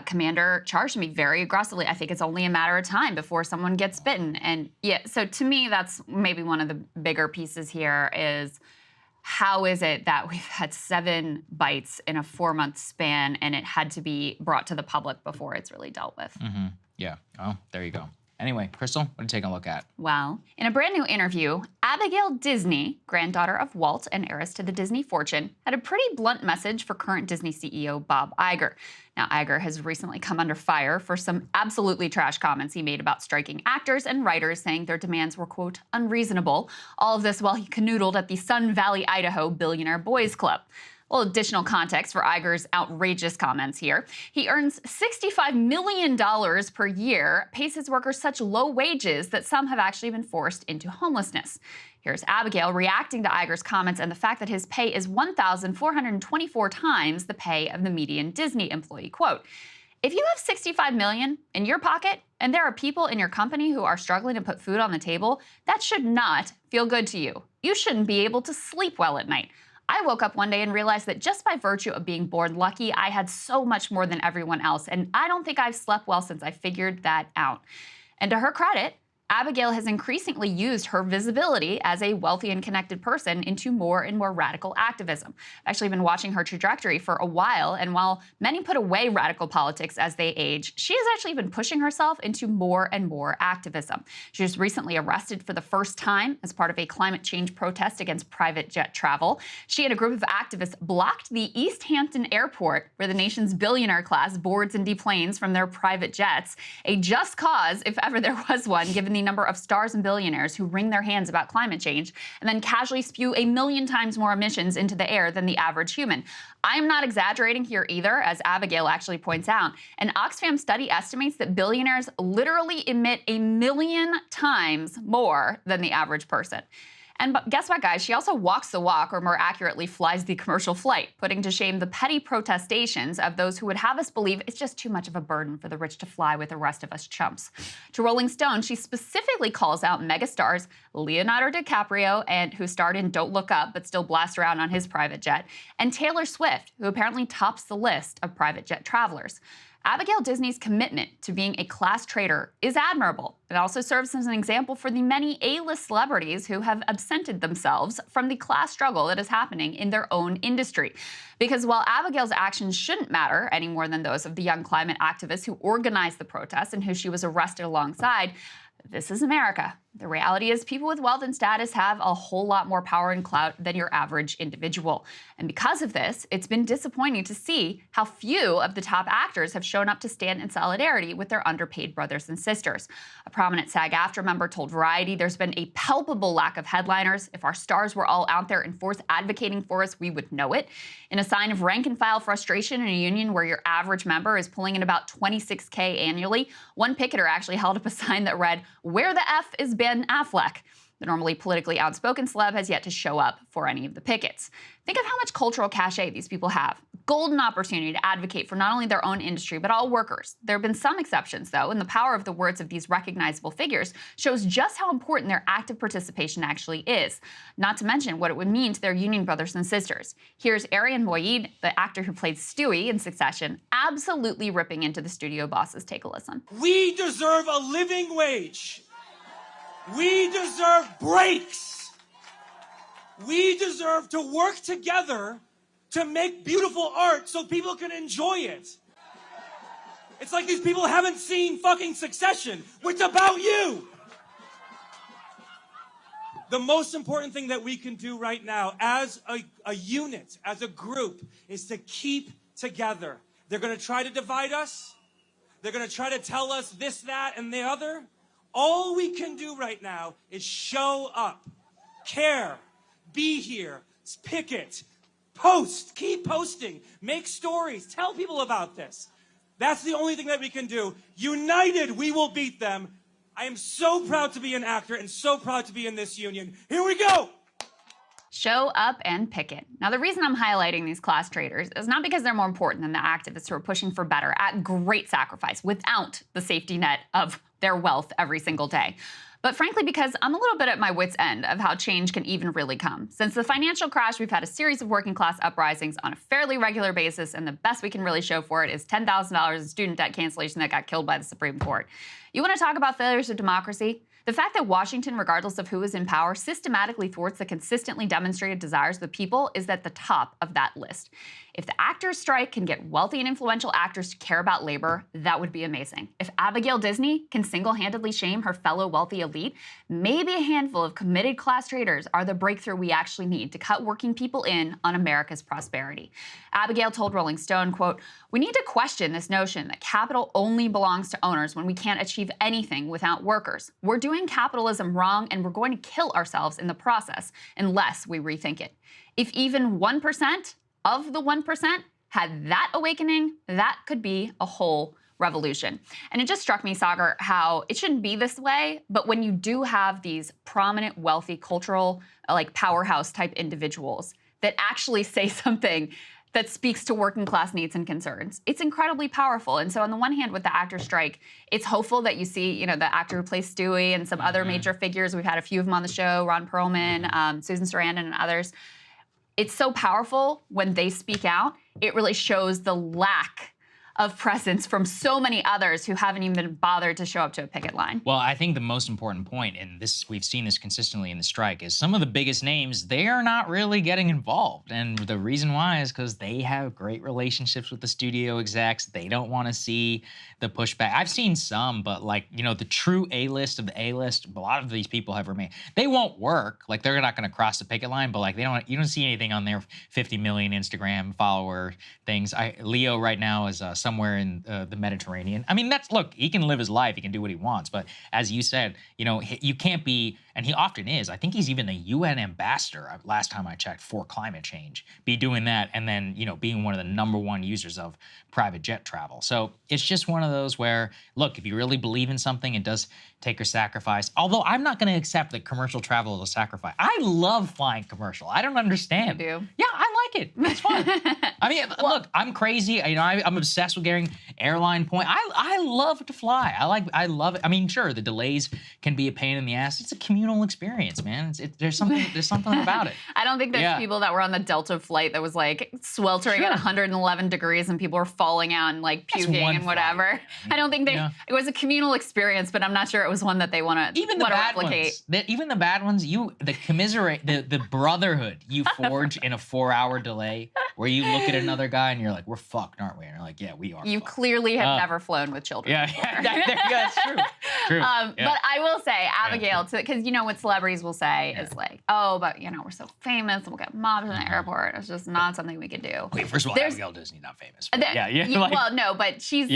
Commander charged me very aggressively. I think it's only a matter of time before someone gets bitten. And so to me, that's maybe one of the bigger pieces here is how is it that we've had 7 bites in a 4-month span and it had to be brought to the public before it's really dealt with? Mm-hmm. Yeah. Oh, there you go. Anyway, Krystal, what are you taking a look at? Well, in a brand new interview, Abigail Disney, granddaughter of Walt and heiress to the Disney fortune, had a pretty blunt message for current Disney CEO Bob Iger. Now, Iger has recently come under fire for some absolutely trash comments he made about striking actors and writers, saying their demands were, quote, unreasonable. All of this while he canoodled at the Sun Valley, Idaho Billionaire Boys Club. Well, additional context for Iger's outrageous comments here. He earns $65 million per year, pays his workers such low wages that some have actually been forced into homelessness. Here's Abigail reacting to Iger's comments and the fact that his pay is 1,424 times the pay of the median Disney employee. Quote, if you have $65 million in your pocket and there are people in your company who are struggling to put food on the table, that should not feel good to you. You shouldn't be able to sleep well at night. I woke up one day and realized that just by virtue of being born lucky, I had so much more than everyone else, and I don't think I've slept well since I figured that out. And to her credit, Abigail has increasingly used her visibility as a wealthy and connected person into more and more radical activism. I've actually been watching her trajectory for a while, and while many put away radical politics as they age, she has actually been pushing herself into more and more activism. She was recently arrested for the first time as part of a climate change protest against private jet travel. She and a group of activists blocked the East Hampton Airport, where the nation's billionaire class boards and deplanes from their private jets, a just cause, if ever there was one, given the number of stars and billionaires who wring their hands about climate change and then casually spew 1,000,000 times more emissions into the air than the average human. I am not exaggerating here either, as Abigail actually points out. An Oxfam study estimates that billionaires literally emit 1,000,000 times more than the average person. And guess what, guys? She also walks the walk, or more accurately, flies the commercial flight, putting to shame the petty protestations of those who would have us believe it's just too much of a burden for the rich to fly with the rest of us chumps. To Rolling Stone, she specifically calls out megastars Leonardo DiCaprio, and who starred in Don't Look Up but still blasts around on his private jet, and Taylor Swift, who apparently tops the list of private jet travelers. Abigail Disney's commitment to being a class traitor is admirable. It also serves as an example for the many A-list celebrities who have absented themselves from the class struggle that is happening in their own industry. Because while Abigail's actions shouldn't matter any more than those of the young climate activists who organized the protests and who she was arrested alongside, this is America. The reality is people with wealth and status have a whole lot more power and clout than your average individual. And because of this, it's been disappointing to see how few of the top actors have shown up to stand in solidarity with their underpaid brothers and sisters. A prominent SAG-AFTRA member told Variety there's been a palpable lack of headliners. If our stars were all out there in force advocating for us, we would know it. In a sign of rank-and-file frustration in a union where your average member is pulling in about $26K annually, one picketer actually held up a sign that read, "Where the F is Ben Affleck?" The normally politically outspoken celeb has yet to show up for any of the pickets. Think of how much cultural cachet these people have. Golden opportunity to advocate for not only their own industry, but all workers. There have been some exceptions, though, and the power of the words of these recognizable figures shows just how important their active participation actually is, not to mention what it would mean to their union brothers and sisters. Here's Arian Moayed, the actor who played Stewie in Succession, absolutely ripping into the studio bosses. Take a listen. We deserve a living wage. We deserve breaks. We deserve to work together to make beautiful art so people can enjoy it. It's like these people haven't seen fucking Succession, which is about you. The most important thing that we can do right now as a unit, as a group, is to keep together. They're going to try to divide us. They're going to try to tell us this, that, and the other. All we can do right now is show up, care, be here, picket, post, keep posting, make stories, tell people about this. That's the only thing that we can do. United, we will beat them. I am so proud to be an actor and so proud to be in this union. Here we go. Show up and picket. Now, the reason I'm highlighting these class traitors is not because they're more important than the activists who are pushing for better at great sacrifice without the safety net of their wealth every single day, but frankly because I'm a little bit at my wit's end of how change can even really come. Since the financial crash, we've had a series of working class uprisings on a fairly regular basis, and the best we can really show for it is $10,000 in student debt cancellation that got killed by the Supreme Court. You want to talk about failures of democracy? The fact that Washington, regardless of who is in power, systematically thwarts the consistently demonstrated desires of the people is at the top of that list. If the actors' strike can get wealthy and influential actors to care about labor, that would be amazing. If Abigail Disney can single-handedly shame her fellow wealthy elite, maybe a handful of committed class traitors are the breakthrough we actually need to cut working people in on America's prosperity. Abigail told Rolling Stone, quote, "We need to question this notion that capital only belongs to owners when we can't achieve anything without workers. We're doing capitalism wrong, and we're going to kill ourselves in the process unless we rethink it. If even 1% of the 1% had that awakening, that could be a whole revolution." And it just struck me, Saagar, how it shouldn't be this way, but when you do have these prominent, wealthy, cultural, like powerhouse type individuals that actually say something that speaks to working class needs and concerns, it's incredibly powerful. And so on the one hand, with the actor strike, it's hopeful that you see, you know, the actor who plays Stewie and some other major figures. We've had a few of them on the show, Ron Perlman, Susan Sarandon, and others. It's so powerful when they speak out. It really shows the lack of presence from so many others who haven't even been bothered to show up to a picket line. Well, I think the most important point, and this we've seen this consistently in the strike, is some of the biggest names, they are not really getting involved. And the reason why is because they have great relationships with the studio execs. They don't want to see the pushback. I've seen some, but like, you know, the true A-list of the A-list, a lot of these people have remained. They won't work. Like, they're not going to cross the picket line, but like, you don't see anything on their 50 million Instagram follower things. Leo right now is somewhere in the Mediterranean. I mean, look, he can live his life, he can do what he wants, but as you said, you know, you can't be, and he often is, I think he's even the UN ambassador, last time I checked, for climate change, be doing that, and then, you know, being one of the #1 users of private jet travel. So it's just one of those where, look, if you really believe in something, it does take a sacrifice. Although I'm not going to accept that commercial travel is a sacrifice. I love flying commercial. I don't understand. You do? Yeah, I like it. It's fun. I mean, look, I'm crazy. You know, I'm obsessed with getting airline points. I love to fly. I love it. I mean, sure, the delays can be a pain in the ass. It's a communal experience, man. There's something about it. I don't think there's people that were on the Delta flight that was like sweltering at 111 degrees and people were falling out and like puking and whatever. I don't think it was a communal experience, but I'm not sure it was one that they want to replicate. Even the bad ones, the brotherhood you forge in a 4-hour delay where you look at another guy and you're like, we're fucked, aren't we? And you're like, yeah, we are. You clearly have never flown with children. Yeah, that's true. True. But I will say, Abigail, because you know what celebrities will say is like, oh, but you know, we're so famous, we'll get mobbed in the airport. It's just not something we could do. Wait, first of all, Abigail Disney not famous. Well, no, but she's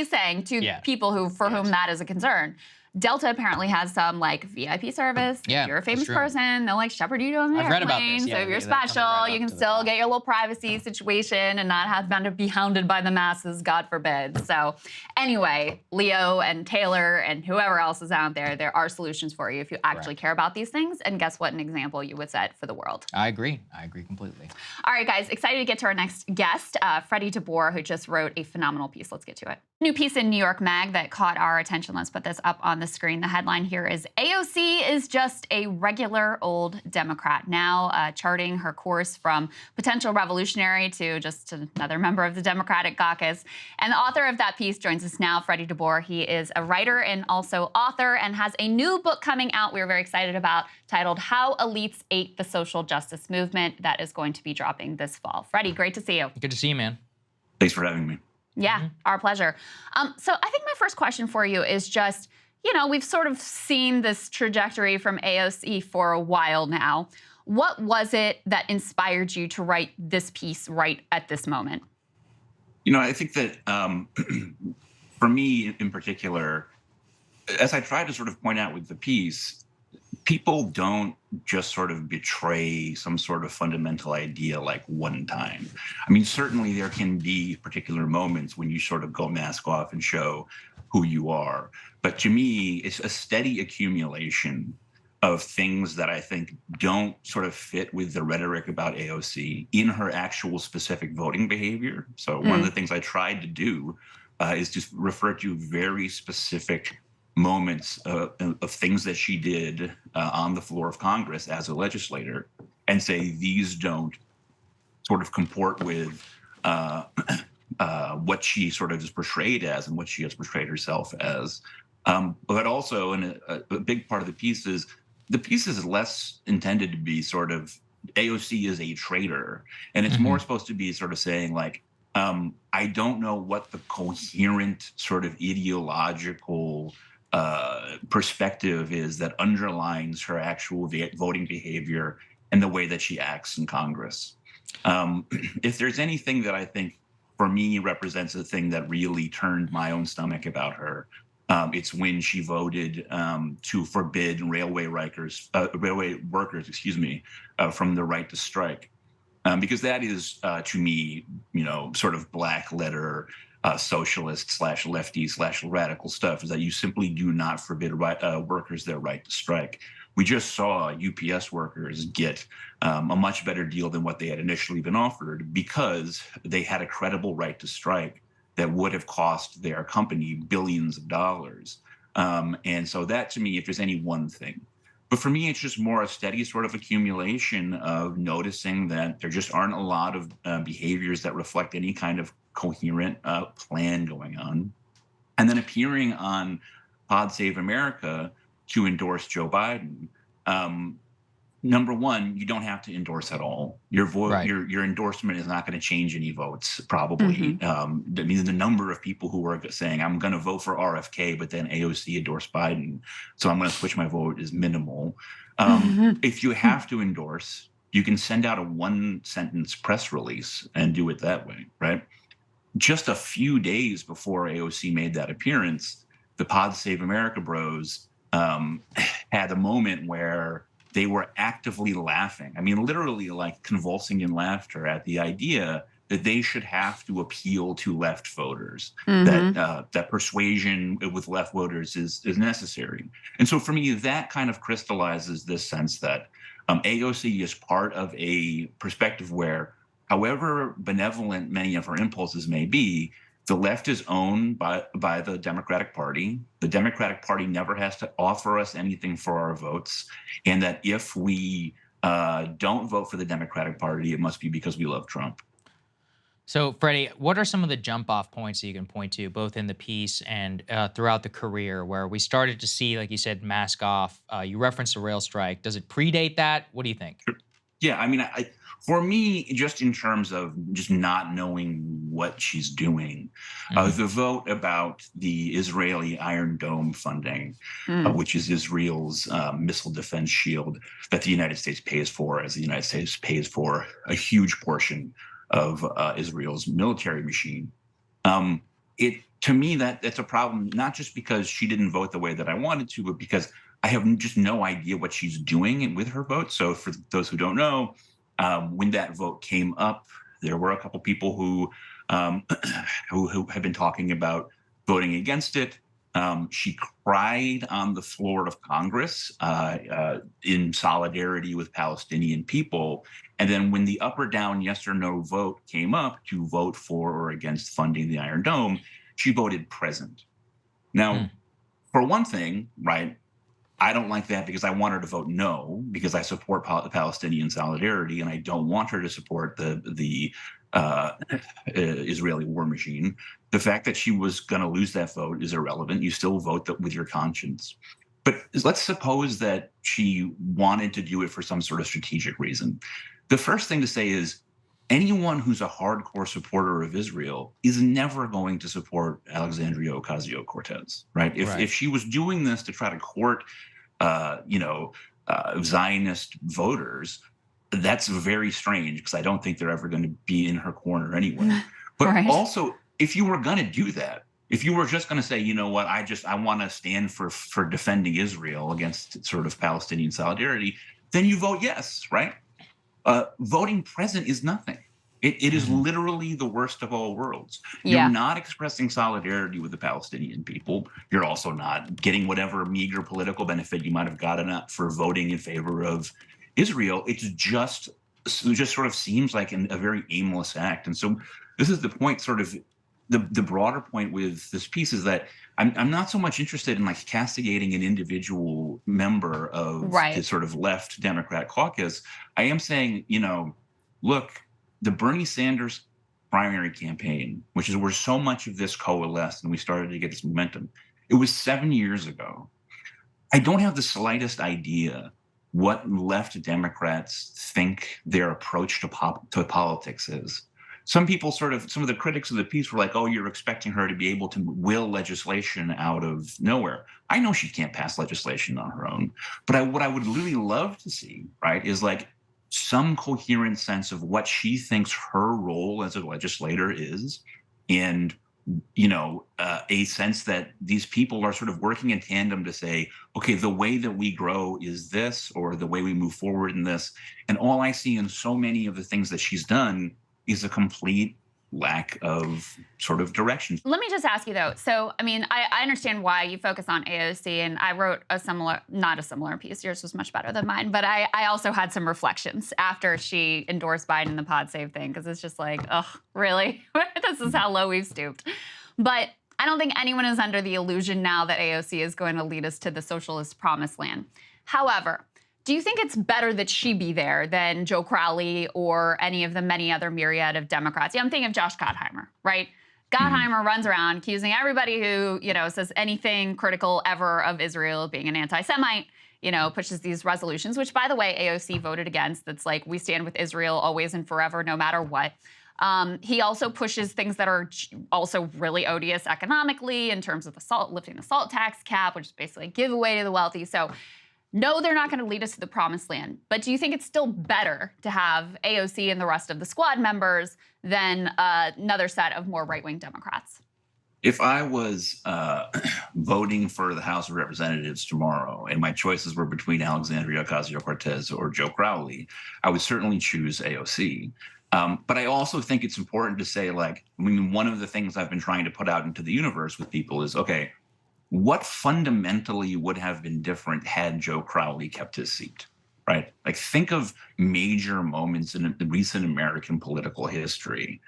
saying to people for whom that is a concern. Delta apparently has some like VIP service. Yeah, if you're a famous person, they'll like shepherd you on the I've airplane. read about this. So if you're special, you can still get your little privacy situation and not have to be hounded by the masses, God forbid. So anyway, Leo and Taylor and whoever else is out there, there are solutions for you if you actually care about these things. And guess what? An example you would set for the world. I agree completely. All right, guys, excited to get to our next guest, Freddie DeBoer, who just wrote a phenomenal piece. Let's get to it. New piece in New York Mag that caught our attention. Let's put this up on the screen. The headline here is AOC is just a regular old Democrat, now charting her course from potential revolutionary to just another member of the Democratic caucus. And the author of that piece joins us now, Freddie DeBoer. He is a writer and also author and has a new book coming out we're very excited about titled How Elites Ate the Social Justice Movement that is going to be dropping this fall. Freddie, great to see you. Good to see you, man. Thanks for having me. Yeah, our pleasure. So I think my first question for you is just, we've sort of seen this trajectory from AOC for a while now. What was it that inspired you to write this piece right at this moment? I think that for me in particular, as I tried to sort of point out with the piece, people don't just sort of betray some sort of fundamental idea like one time. I mean, certainly there can be particular moments when you sort of go mask off and show who you are. But to me, it's a steady accumulation of things that I think don't sort of fit with the rhetoric about AOC in her actual specific voting behavior. So one of the things I tried to do is just refer to very specific moments of things that she did on the floor of Congress as a legislator and say these don't sort of comport with what she sort of is portrayed as and what she has portrayed herself as. But also, and a big part of the piece is less intended to be sort of AOC is a traitor. And it's more supposed to be sort of saying like, I don't know what the coherent sort of ideological perspective is that underlines her actual voting behavior and the way that she acts in Congress. If there's anything that I think for me represents the thing that really turned my own stomach about her, it's when she voted to forbid railway workers, from the right to strike. Because that is, to me, sort of black letter socialist / lefty / radical stuff, is that you simply do not forbid workers their right to strike. We just saw UPS workers get a much better deal than what they had initially been offered because they had a credible right to strike that would have cost their company billions of dollars. And so that, to me, if there's any one thing. But for me, it's just more a steady sort of accumulation of noticing that there just aren't a lot of behaviors that reflect any kind of coherent plan going on. And then appearing on Pod Save America to endorse Joe Biden. Number one, you don't have to endorse at all. Your vote, right. your endorsement is not going to change any votes, probably. I mean, the number of people who are saying, I'm going to vote for RFK, but then AOC endorsed Biden, so I'm going to switch my vote is minimal. If you have to endorse, you can send out a one-sentence press release and do it that way, right? Just a few days before AOC made that appearance, the Pod Save America bros had a moment where they were actively laughing. I mean, literally like convulsing in laughter at the idea that they should have to appeal to left voters, that persuasion with left voters is necessary. And so for me, that kind of crystallizes this sense that AOC is part of a perspective where, however benevolent many of her impulses may be, the left is owned by the Democratic Party. The Democratic Party never has to offer us anything for our votes. And that if we don't vote for the Democratic Party, it must be because we love Trump. So, Freddie, what are some of the jump-off points that you can point to, both in the piece and throughout the career, where we started to see, like you said, mask off? You referenced the rail strike. Does it predate that? What do you think? Yeah, I mean, for me, just in terms of just not knowing what she's doing, the vote about the Israeli Iron Dome funding, which is Israel's missile defense shield that the United States pays for, as the United States pays for a huge portion of Israel's military machine. To me, that's a problem, not just because she didn't vote the way that I wanted to, but because I have just no idea what she's doing with her vote. So for those who don't know, when that vote came up, there were a couple people who have been talking about voting against it. She cried on the floor of Congress in solidarity with Palestinian people. And then when the up or down, yes or no vote came up to vote for or against funding the Iron Dome, she voted present. Now, for one thing, right, I don't like that because I want her to vote no, because I support the Palestinian solidarity and I don't want her to support the Israeli war machine. The fact that she was going to lose that vote is irrelevant. You still vote with your conscience. But let's suppose that she wanted to do it for some sort of strategic reason. The first thing to say is, anyone who's a hardcore supporter of Israel is never going to support Alexandria Ocasio-Cortez, right? If she was doing this to try to court, Zionist voters, that's very strange because I don't think they're ever going to be in her corner anyway. But also, if you were going to do that, if you were just going to say, you know what, I want to stand for defending Israel against sort of Palestinian solidarity, then you vote yes, right? Voting present is nothing. It is literally the worst of all worlds. You're not expressing solidarity with the Palestinian people. You're also not getting whatever meager political benefit you might have gotten for voting in favor of Israel. It just sort of seems like a very aimless act. And so this is the point, sort of the broader point with this piece is that I'm not so much interested in like castigating an individual member of the sort of left Democrat caucus. I am saying, look, the Bernie Sanders primary campaign, which is where so much of this coalesced and we started to get this momentum, it was 7 years ago. I don't have the slightest idea what left Democrats think their approach to politics is. Some people some of the critics of the piece were like, oh, you're expecting her to be able to will legislation out of nowhere. I know she can't pass legislation on her own, but what I would really love to see, right, is like some coherent sense of what she thinks her role as a legislator is, and a sense that these people are sort of working in tandem to say, okay, the way that we grow is this, or the way we move forward in this. And all I see in so many of the things that she's done is a complete lack of sort of direction. Let me just ask you though. So, I mean, I understand why you focus on AOC, and I wrote not a similar piece. Yours was much better than mine, but I also had some reflections after she endorsed Biden in the Pod Save thing, because it's just like, oh, really? This is how low we've stooped. But I don't think anyone is under the illusion now that AOC is going to lead us to the socialist promised land. However, do you think it's better that she be there than Joe Crowley or any of the many other myriad of Democrats? Yeah, I'm thinking of Josh Gottheimer, right? Gottheimer runs around accusing everybody who, says anything critical ever of Israel being an anti-Semite, pushes these resolutions, which, by the way, AOC voted against. That's like, we stand with Israel always and forever, no matter what. He also pushes things that are also really odious economically in terms of lifting the salt tax cap, which is basically a giveaway to the wealthy. So, no, they're not going to lead us to the promised land. But do you think it's still better to have AOC and the rest of the squad members than another set of more right-wing Democrats? If I was voting for the House of Representatives tomorrow and my choices were between Alexandria Ocasio-Cortez or Joe Crowley, I would certainly choose AOC. But I also think it's important to say, one of the things I've been trying to put out into the universe with people is, okay, what fundamentally would have been different had Joe Crowley kept his seat, right? Like, think of major moments in the recent American political history.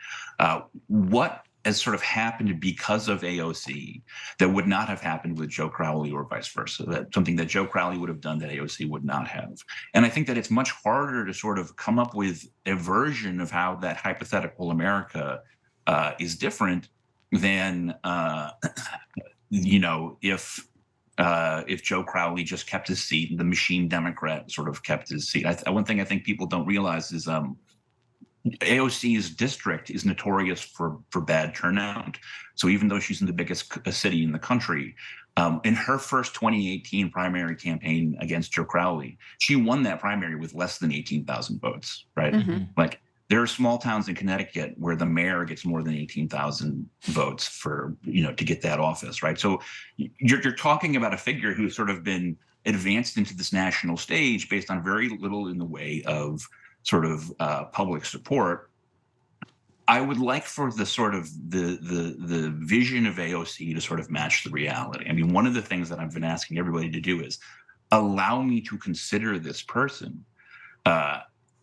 What has sort of happened because of AOC that would not have happened with Joe Crowley or vice versa, that something that Joe Crowley would have done that AOC would not have. And I think that it's much harder to sort of come up with a version of how that hypothetical America is different than if Joe Crowley just kept his seat and the machine Democrat sort of kept his seat. One thing I think people don't realize is AOC's district is notorious for bad turnout. So even though she's in the biggest city in the country, in her first 2018 primary campaign against Joe Crowley, she won that primary with less than 18,000 votes, right? Mm-hmm. Like, there are small towns in Connecticut where the mayor gets more than 18,000 votes for, to get that office, right? So you're talking about a figure who's sort of been advanced into this national stage based on very little in the way of sort of public support. I would like for the sort of the vision of AOC to sort of match the reality. I mean, one of the things that I've been asking everybody to do is allow me to consider this person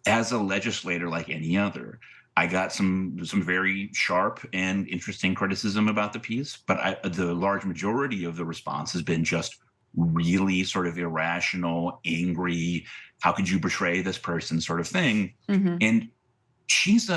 as a legislator like any other. I got some very sharp and interesting criticism about the piece, but the large majority of the response has been just really sort of irrational, angry, how could you betray this person sort of thing. Mm-hmm. And she's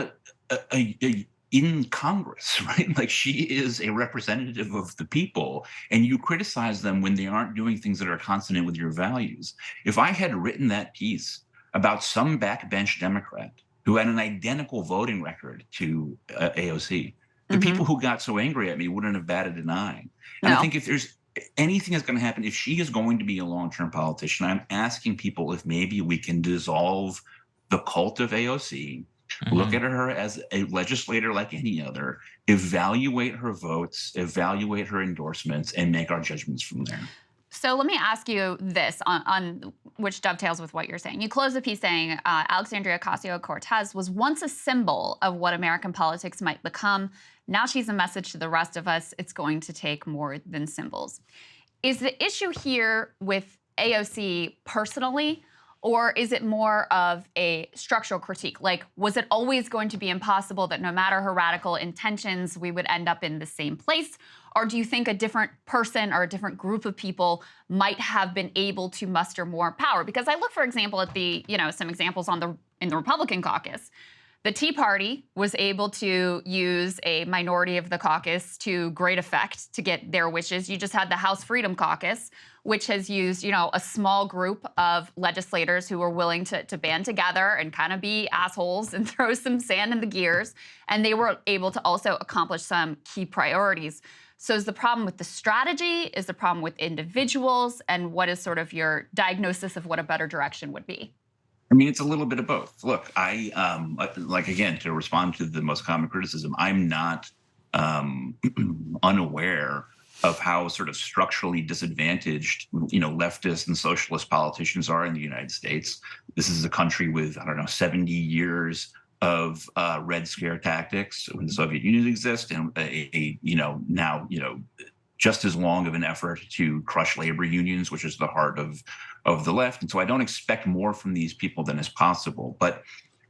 in Congress, right? Like, she is a representative of the people, and you criticize them when they aren't doing things that are consonant with your values. If I had written that piece about some backbench Democrat who had an identical voting record to AOC. The people who got so angry at me wouldn't have batted an eye. And I think if there's anything that's going to happen, if she is going to be a long-term politician, I'm asking people if maybe we can dissolve the cult of AOC, look at her as a legislator like any other, evaluate her votes, evaluate her endorsements, and make our judgments from there. So let me ask you this, on which dovetails with what you're saying. You close the piece saying Alexandria Ocasio-Cortez was once a symbol of what American politics might become. Now she's a message to the rest of us. It's going to take more than symbols. Is the issue here with AOC personally, or is it more of a structural critique? Like, was it always going to be impossible that no matter her radical intentions, we would end up in the same place? Or do you think a different person or a different group of people might have been able to muster more power? Because I look, for example, at the, some examples in the Republican caucus. The Tea Party was able to use a minority of the caucus to great effect to get their wishes. You just had the House Freedom Caucus, which has used, a small group of legislators who were willing to band together and kind of be assholes and throw some sand in the gears. And they were able to also accomplish some key priorities. So is the problem with the strategy? Is the problem with individuals? And what is sort of your diagnosis of what a better direction would be? I mean, it's a little bit of both. Look, I again, to respond to the most common criticism, I'm not unaware of how sort of structurally disadvantaged, leftist and socialist politicians are in the United States. This is a country with, 70 years of Red Scare tactics when the Soviet Union exists, and now just as long of an effort to crush labor unions, which is the heart of the left. And so I don't expect more from these people than is possible. But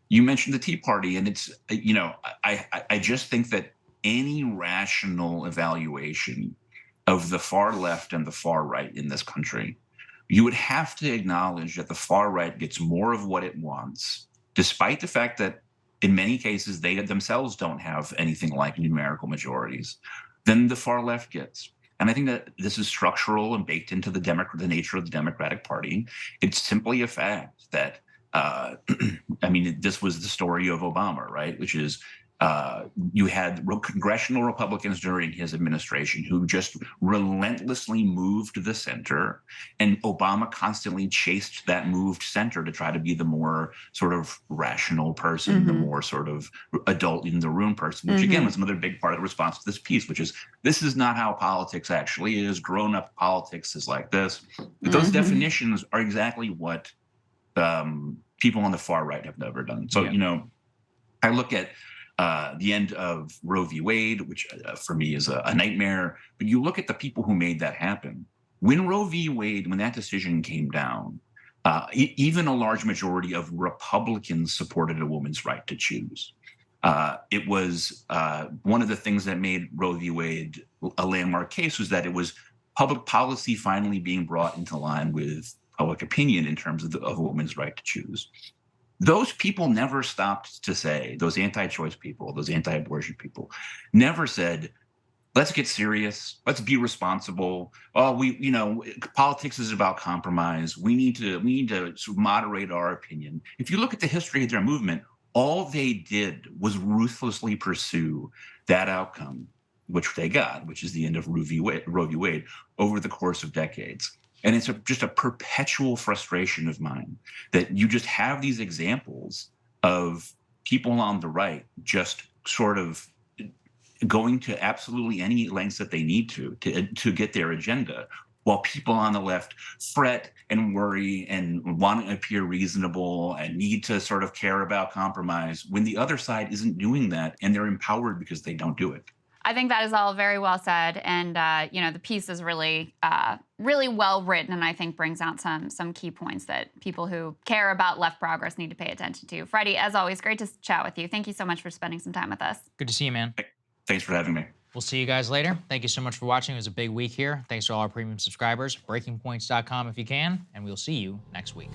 you mentioned the Tea Party, and it's, I just think that any rational evaluation of the far left and the far right in this country, you would have to acknowledge that the far right gets more of what it wants, despite the fact that in many cases they themselves don't have anything like numerical majorities, than the far left gets. And I think that this is structural and baked into the nature of the Democratic Party. It's simply a fact that, this was the story of Obama, right? Which is you had congressional Republicans during his administration who just relentlessly moved the center, and Obama constantly chased that moved center to try to be the more sort of rational person, the more sort of adult in the room person, which again was another big part of the response to this piece, which is this is not how politics actually is. Grown-up politics is like this. But those definitions are exactly what people on the far right have never done. So, I look at the end of Roe v. Wade, which for me is a nightmare. But you look at the people who made that happen. When Roe v. Wade, when that decision came down, even a large majority of Republicans supported a woman's right to choose. It was one of the things that made Roe v. Wade a landmark case was that it was public policy finally being brought into line with public opinion in terms of a woman's right to choose. Those people never stopped to say, those anti-choice people, those anti-abortion people, never said, let's get serious, let's be responsible. Oh, politics is about compromise. We need to moderate our opinion. If you look at the history of their movement, all they did was ruthlessly pursue that outcome, which they got, which is the end of Roe v. Wade, over the course of decades. And it's just a perpetual frustration of mine that you just have these examples of people on the right just sort of going to absolutely any lengths that they need to get their agenda, while people on the left fret and worry and want to appear reasonable and need to sort of care about compromise when the other side isn't doing that, and they're empowered because they don't do it. I think that is all very well said, and the piece is really, really well written, and I think brings out some key points that people who care about left progress need to pay attention to. Freddie, as always, great to chat with you. Thank you so much for spending some time with us. Good to see you, man. Thanks for having me. We'll see you guys later. Thank you so much for watching. It was a big week here. Thanks to all our premium subscribers. BreakingPoints.com if you can, and we'll see you next week.